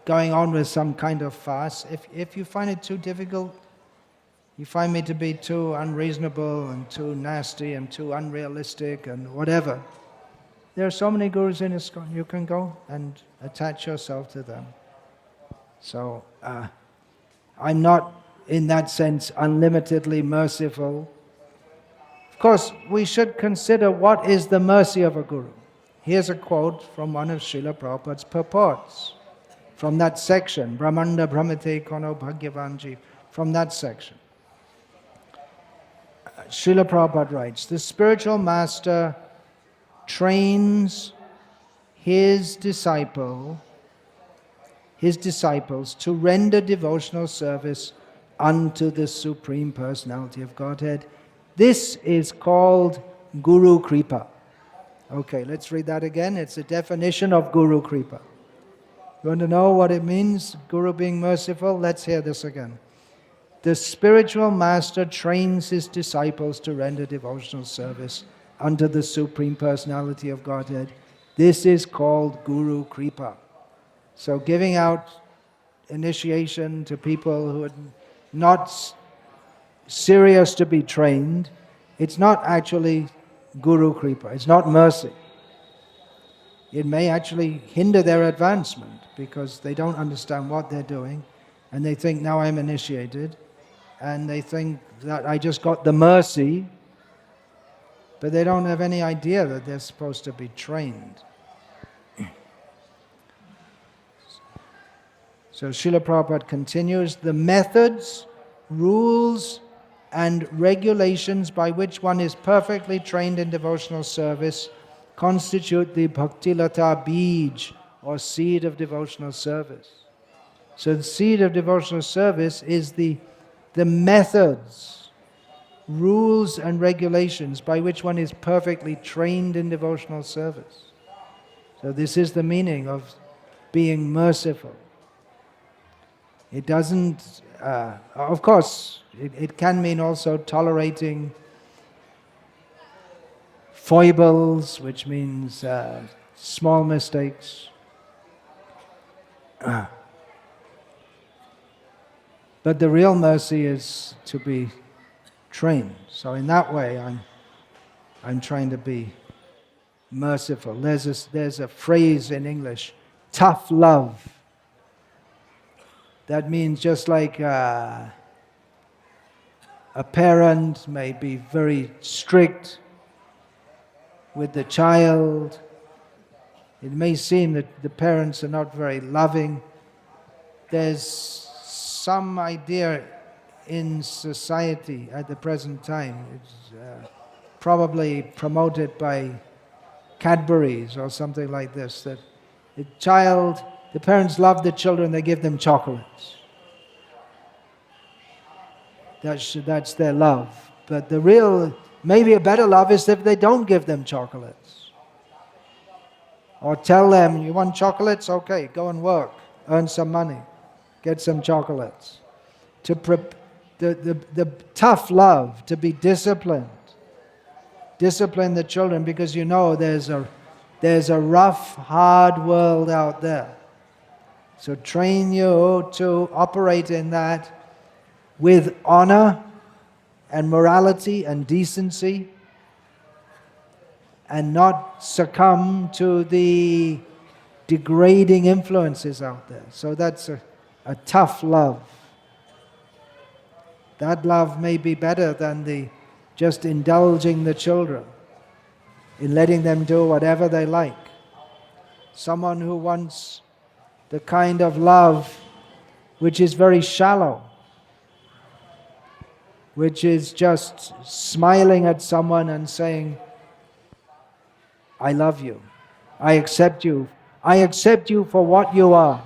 going on with some kind of farce. If you find it too difficult, you find me to be too unreasonable and too nasty and too unrealistic and whatever, there are so many gurus in ISKCON. You can go and attach yourself to them. So, I'm not, in that sense, unlimitedly merciful. Of course, we should consider what is the mercy of a guru. Here's a quote from one of Srila Prabhupada's purports, from that section, Brahmanda Brahmate Kono Bhagyavanji, from that section. Srila Prabhupada writes, the spiritual master trains his disciples to render devotional service unto the Supreme Personality of Godhead. This is called Guru Kripa. Okay, let's read that again. It's a definition of Guru Kripa. You want to know what it means, Guru being merciful? Let's hear this again. The spiritual master trains his disciples to render devotional service unto the Supreme Personality of Godhead. This is called Guru Kripa. So giving out initiation to people who are not serious to be trained, it's not actually Guru Kripa, it's not mercy. It may actually hinder their advancement because they don't understand what they're doing and they think, now I'm initiated, and they think that I just got the mercy, but they don't have any idea that they're supposed to be trained. So Srila Prabhupada continues, the methods, rules, and regulations by which one is perfectly trained in devotional service constitute the Bhaktilata Bij, or seed of devotional service. So the seed of devotional service is the methods, rules, and regulations by which one is perfectly trained in devotional service. So this is the meaning of being merciful. It doesn't, of course, it can mean also tolerating foibles, which means small mistakes. But the real mercy is to be trained. So in that way, I'm trying to be merciful. There's a phrase in English, tough love. That means just like a parent may be very strict with the child. It may seem that the parents are not very loving. There's some idea in society at the present time, it's probably promoted by Cadbury's or something like this, that the parents love the children, they give them chocolates. That's their love. But the real, maybe a better love is if they don't give them chocolates. Or tell them, you want chocolates? Okay, go and work, earn some money, get some chocolates. The tough love, to be disciplined. Discipline the children because you know there's a rough, hard world out there. So train you to operate in that with honor and morality and decency, and not succumb to the degrading influences out there. So that's a tough love. That love may be better than just indulging the children in letting them do whatever they like. Someone who wants the kind of love which is very shallow, which is just smiling at someone and saying, I love you. I accept you. I accept you for what you are.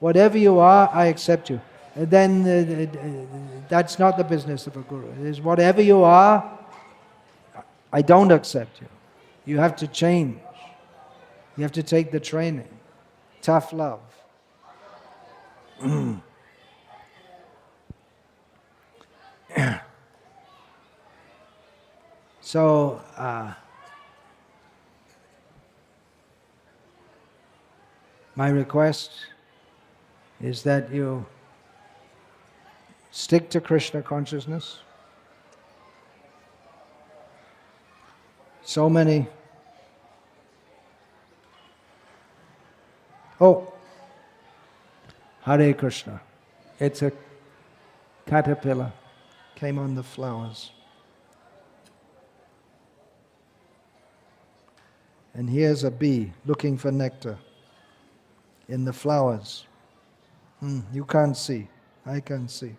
Whatever you are, I accept you. And then that's not the business of a guru. It is whatever you are, I don't accept you. You have to change. You have to take the training. Tough love. So, my request is that you stick to Krishna consciousness. So many. Oh, Hare Krishna. It's a caterpillar. Came on the flowers. And here's a bee looking for nectar in the flowers. You can't see. I can see.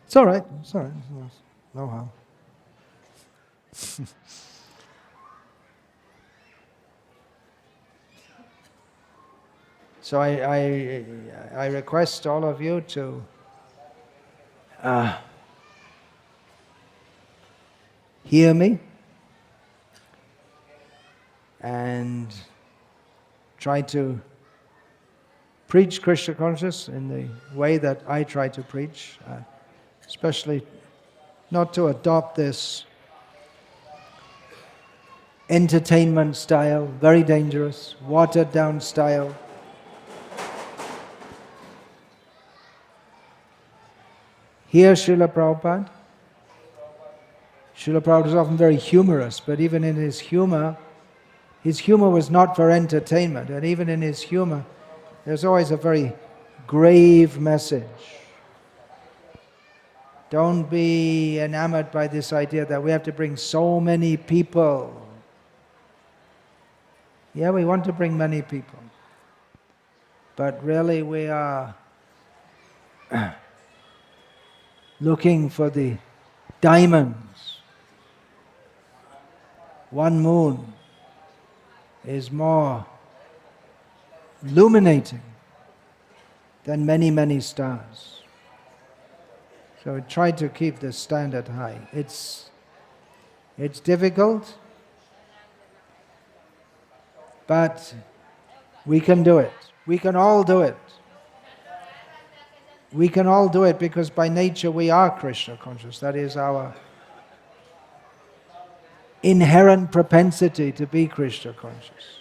It's all right. It's all right. No harm. So I request all of you to hear me and try to preach Krishna consciousness in the way that I try to preach, especially not to adopt this entertainment style, very dangerous, watered down style. Here, Srila Prabhupada. Srila Prabhupada was often very humorous, but even in his humor was not for entertainment. And even in his humor, there's always a very grave message. Don't be enamored by this idea that we have to bring so many people. Yeah, we want to bring many people. But really we are looking for the diamonds. One moon is more illuminating than many, many stars. So try to keep the standard high. It's difficult, but we can do it. We can all do it. We can all do it because by nature we are Krishna conscious. That is our inherent propensity to be Krishna conscious.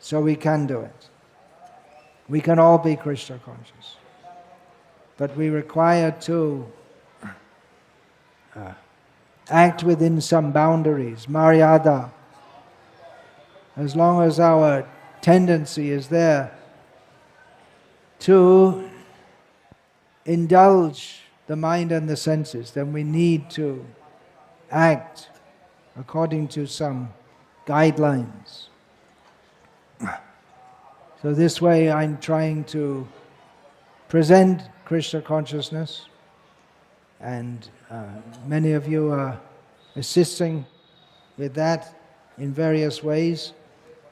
So we can do it. We can all be Krishna conscious. But we require to act within some boundaries, maryada. As long as our tendency is there to indulge the mind and the senses, then we need to act according to some guidelines. So this way I'm trying to present Krishna consciousness, and many of you are assisting with that in various ways.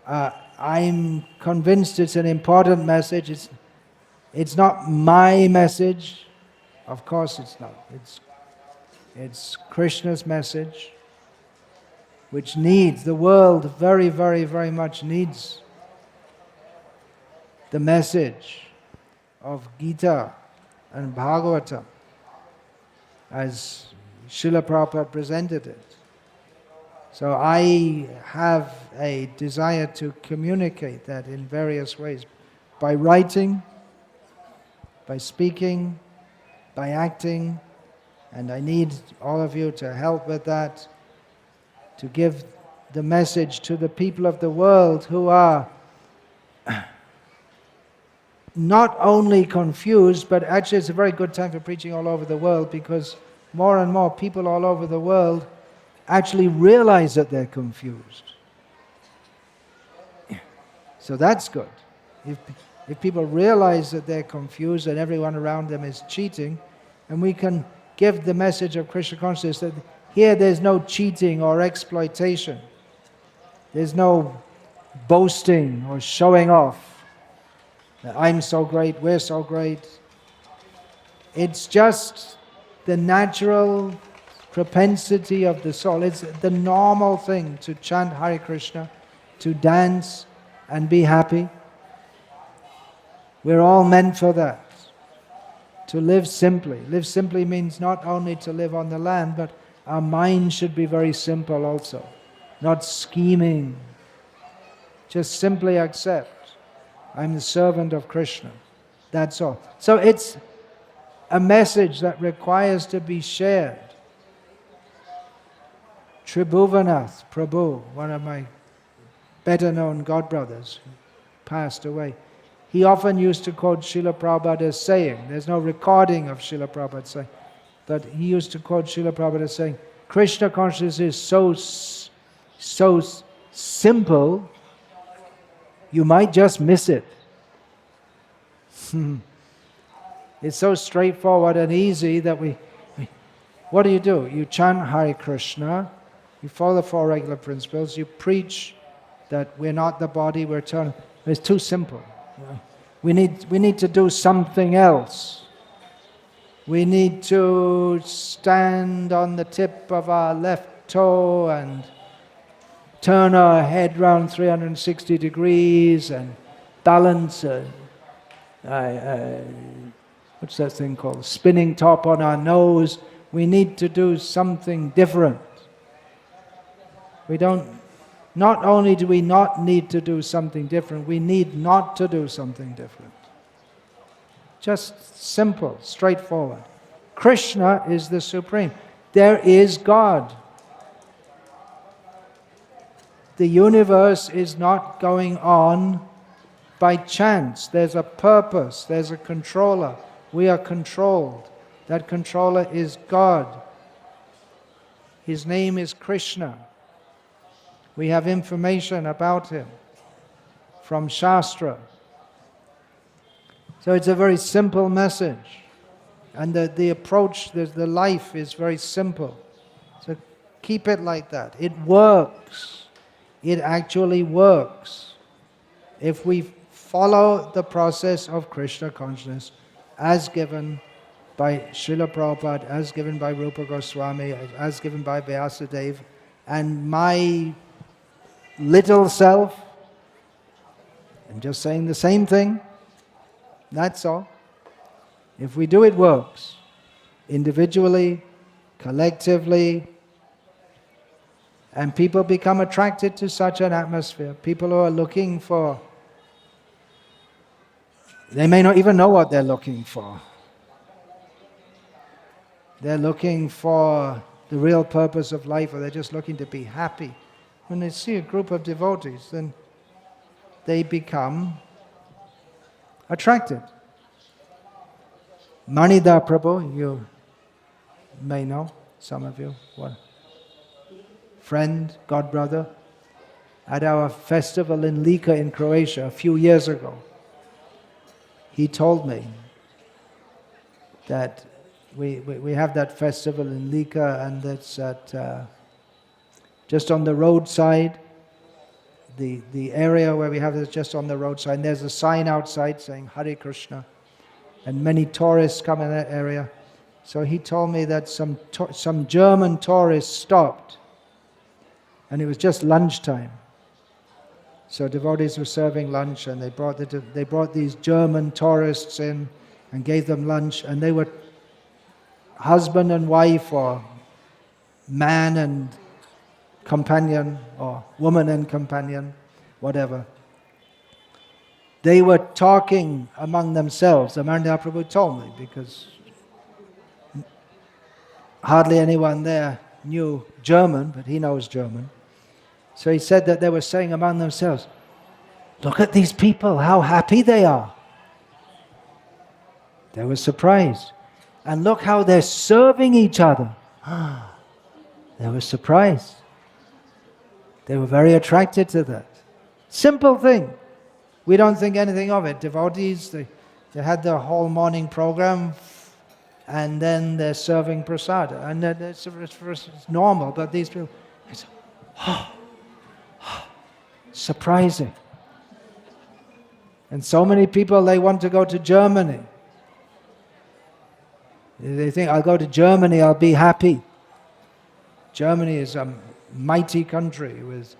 I'm convinced it's an important message. It's not my message. Of course it's not. It's Krishna's message, which needs, the world very, very, very much needs the message of Gita and Bhagavatam as Srila Prabhupada presented it. So I have a desire to communicate that in various ways, by writing, by speaking, by acting, and I need all of you to help with that, to give the message to the people of the world who are not only confused, but actually it's a very good time for preaching all over the world, because more and more people all over the world actually realize that they're confused. So that's good. If people realize that they're confused and everyone around them is cheating, And we can give the message of Krishna consciousness that here there's no cheating or exploitation. There's no boasting or showing off. That I'm so great, we're so great. It's just the natural propensity of the soul. It's the normal thing to chant Hare Krishna, to dance and be happy. We're all meant for that. To live simply. Live simply means not only to live on the land, but our mind should be very simple also. Not scheming. Just simply accept, I'm the servant of Krishna. That's all. So it's a message that requires to be shared. Tribhuvanath Prabhu, one of my better known godbrothers, who passed away, he often used to quote Srila Prabhupada's saying. There's no recording of Srila Prabhupada's saying, but he used to quote Srila Prabhupada's saying, Krishna consciousness is so simple, you might just miss it. It's so straightforward and easy that what do? You chant Hare Krishna, you follow the four regular principles, you preach that we're not the body, we're eternal. It's too simple. We need to do something else. We need to stand on the tip of our left toe and turn our head round 360 degrees and balance what's that thing called? Spinning top on our nose. We need to do something different. Not only do we not need to do something different, we need not to do something different. Just simple, straightforward. Krishna is the Supreme. There is God. The universe is not going on by chance. There's a purpose, there's a controller. We are controlled. That controller is God. His name is Krishna. We have information about him from Shastra. So it's a very simple message. And the approach, the life is very simple. So keep it like that. It works. It actually works. If we follow the process of Krishna consciousness as given by Srila Prabhupada, as given by Rupa Goswami, as given by Vyasadeva, and my little self, I'm just saying the same thing, that's all. If we do, it works. Individually, collectively, and people become attracted to such an atmosphere. People who are looking for, they may not even know what they're looking for. They're looking for the real purpose of life, or they're just looking to be happy. When they see a group of devotees, then they become attracted. Manida Prabhu, you may know, some of you, what? Friend, godbrother, at our festival in Lika in Croatia a few years ago, he told me that we have that festival in Lika, and that's at just on the roadside. The area where we have it is just on the roadside. And there's a sign outside saying Hare Krishna, and many tourists come in that area. So he told me that some German tourists stopped, and it was just lunchtime. So devotees were serving lunch, and they brought these German tourists in and gave them lunch, and they were husband and wife, or man and companion, or woman and companion, whatever. They were talking among themselves. Amartya Prabhu told me, because hardly anyone there knew German, but he knows German. So he said that they were saying among themselves, look at these people, how happy they are. They were surprised. And look how they're serving each other. They were surprised. They were very attracted to that. Simple thing. We don't think anything of it. Devotees, they had their whole morning program, and then they're serving prasada. And it's normal, but these people, it's surprising. And so many people, they want to go to Germany. They think, I'll go to Germany, I'll be happy. Germany is a mighty country, with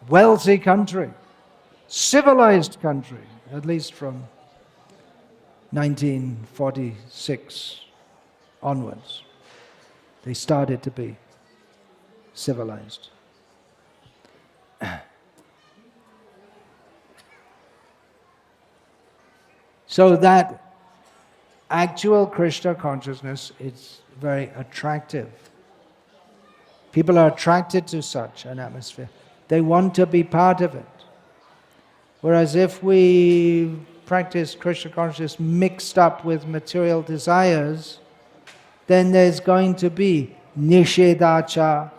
wealthy country, civilized country, at least from 1946 onwards. They started to be civilized. So that actual Krishna consciousness is very attractive. People are attracted to such an atmosphere. They want to be part of it. Whereas if we practice Krishna consciousness mixed up with material desires, then there's going to be nishedacha.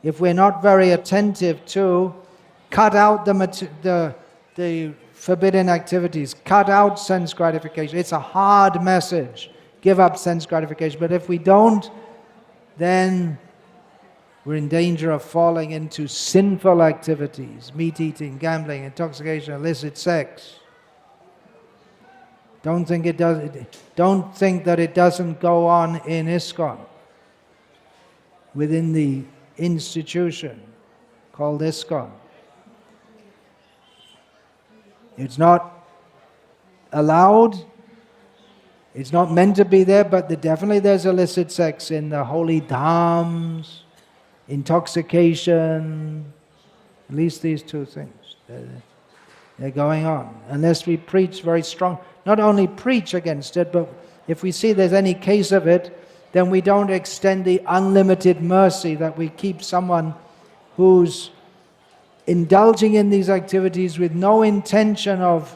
If we're not very attentive to cut out the forbidden activities, cut out sense gratification. It's a hard message. Give up sense gratification. But if we don't, then we're in danger of falling into sinful activities, meat eating, gambling, intoxication, illicit sex. Don't think that it doesn't go on in ISKCON, within the institution called ISKCON. It's not allowed, it's not meant to be there, but definitely there's illicit sex in the holy dhams, intoxication, at least these two things. They're going on. Unless we preach very strong, not only preach against it, but if we see there's any case of it, then we don't extend the unlimited mercy that we keep someone who's indulging in these activities with no intention of,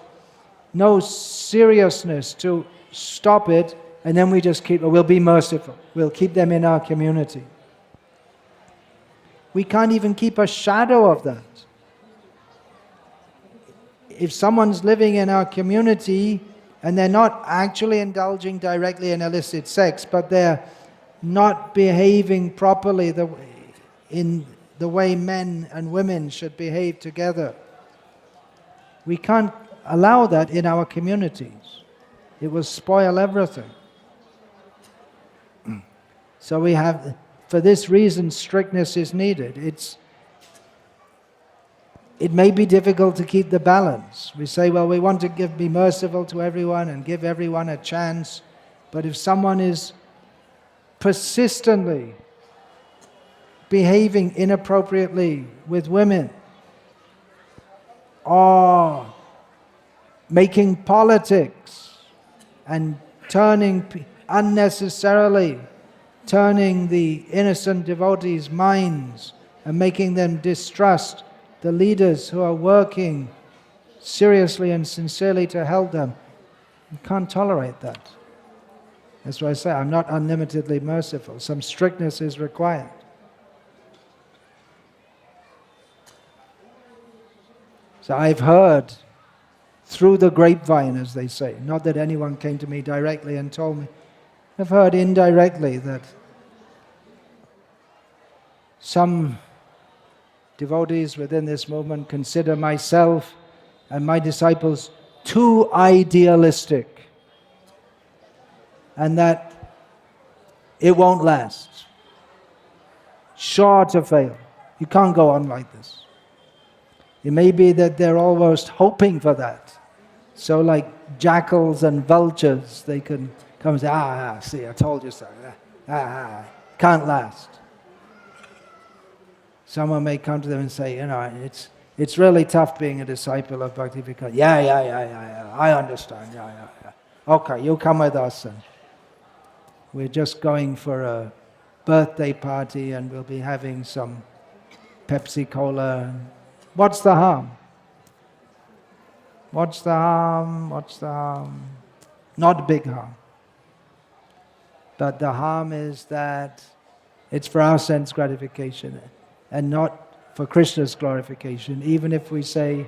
no seriousness to stop it, and then we just we'll be merciful. We'll keep them in our community. We can't even keep a shadow of that. If someone's living in our community and they're not actually indulging directly in illicit sex, but they're not behaving properly in the way men and women should behave together, we can't allow that in our communities. It will spoil everything. So we have, for this reason, strictness is needed. It may be difficult to keep the balance. We say, well, we want to be merciful to everyone and give everyone a chance. But if someone is persistently behaving inappropriately with women, or making politics and unnecessarily turning the innocent devotees' minds and making them distrust the leaders who are working seriously and sincerely to help them, you can't tolerate that. That's why I say I'm not unlimitedly merciful. Some strictness is required. So I've heard through the grapevine, as they say, not that anyone came to me directly and told me, I've heard indirectly that some devotees within this movement consider myself and my disciples too idealistic, and that it won't last. Sure to fail. You can't go on like this. It may be that they're almost hoping for that. So like jackals and vultures, they can come and say, see, I told you so. Can't last. Someone may come to them and say, it's really tough being a disciple of Bhakti Vikasa. Yeah, I understand. Yeah. Okay, you come with us. And we're just going for a birthday party and we'll be having some Pepsi Cola. What's the harm? What's the harm? Not big harm. But the harm is that it's for our sense gratification and not for Krishna's glorification, even if we say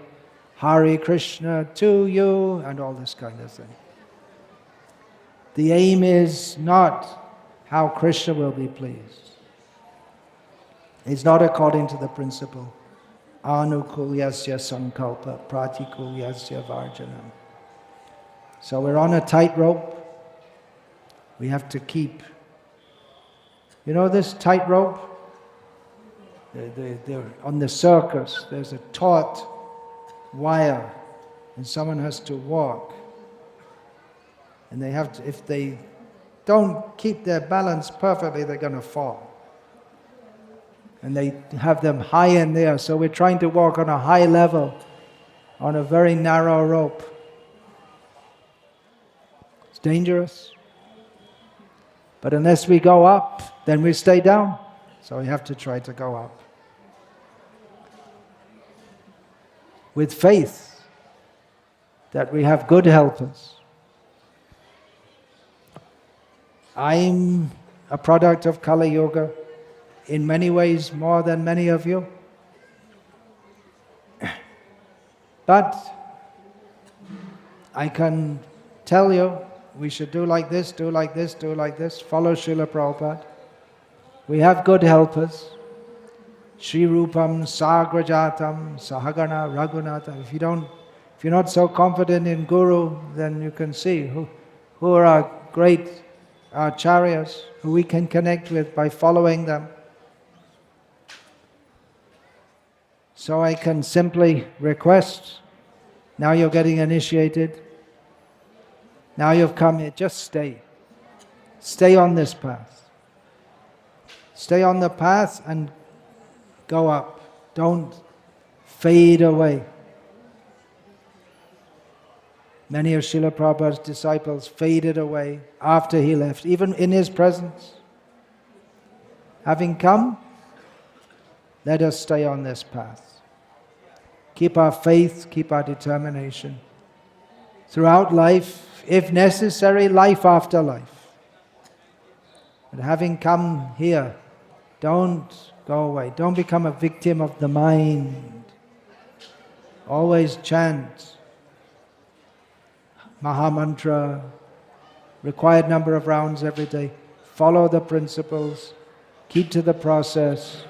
Hare Krishna to you and all this kind of thing. The aim is not how Krishna will be pleased. It's not according to the principle anukulyasya sankalpa pratikulyasya varjanam. So we're on a tightrope. We have to keep. You know this tightrope? On the circus, there's a taut wire, and someone has to walk. And they have to, if they don't keep their balance perfectly, they're going to fall. And they have them high in there, so we're trying to walk on a high level, on a very narrow rope. It's dangerous. But unless we go up, then we stay down. So we have to try to go up. With faith that we have good helpers. I'm a product of Kali Yuga, in many ways more than many of you. But I can tell you, we should do like this, do like this, do like this, follow Srila Prabhupada. We have good helpers. Shri Rupam, Sagrajatam, Sahagana, Raghunatha. If you're not so confident in Guru, then you can see who are our great acharyas, who we can connect with by following them. So I can simply request, now you're getting initiated, now you've come here, just stay. Stay on this path. Stay on the path and go up. Don't fade away. Many of Srila Prabhupada's disciples faded away after he left, even in his presence. Having come, let us stay on this path. Keep our faith, keep our determination. Throughout life, if necessary, life after life. But having come here, don't go away. Don't become a victim of the mind. Always chant Mahamantra, required number of rounds every day. Follow the principles, keep to the process,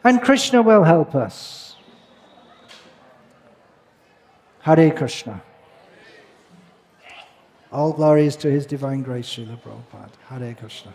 and Krishna will help us. Hare Krishna. All glories to His Divine Grace, Srila Prabhupada. Hare Krishna.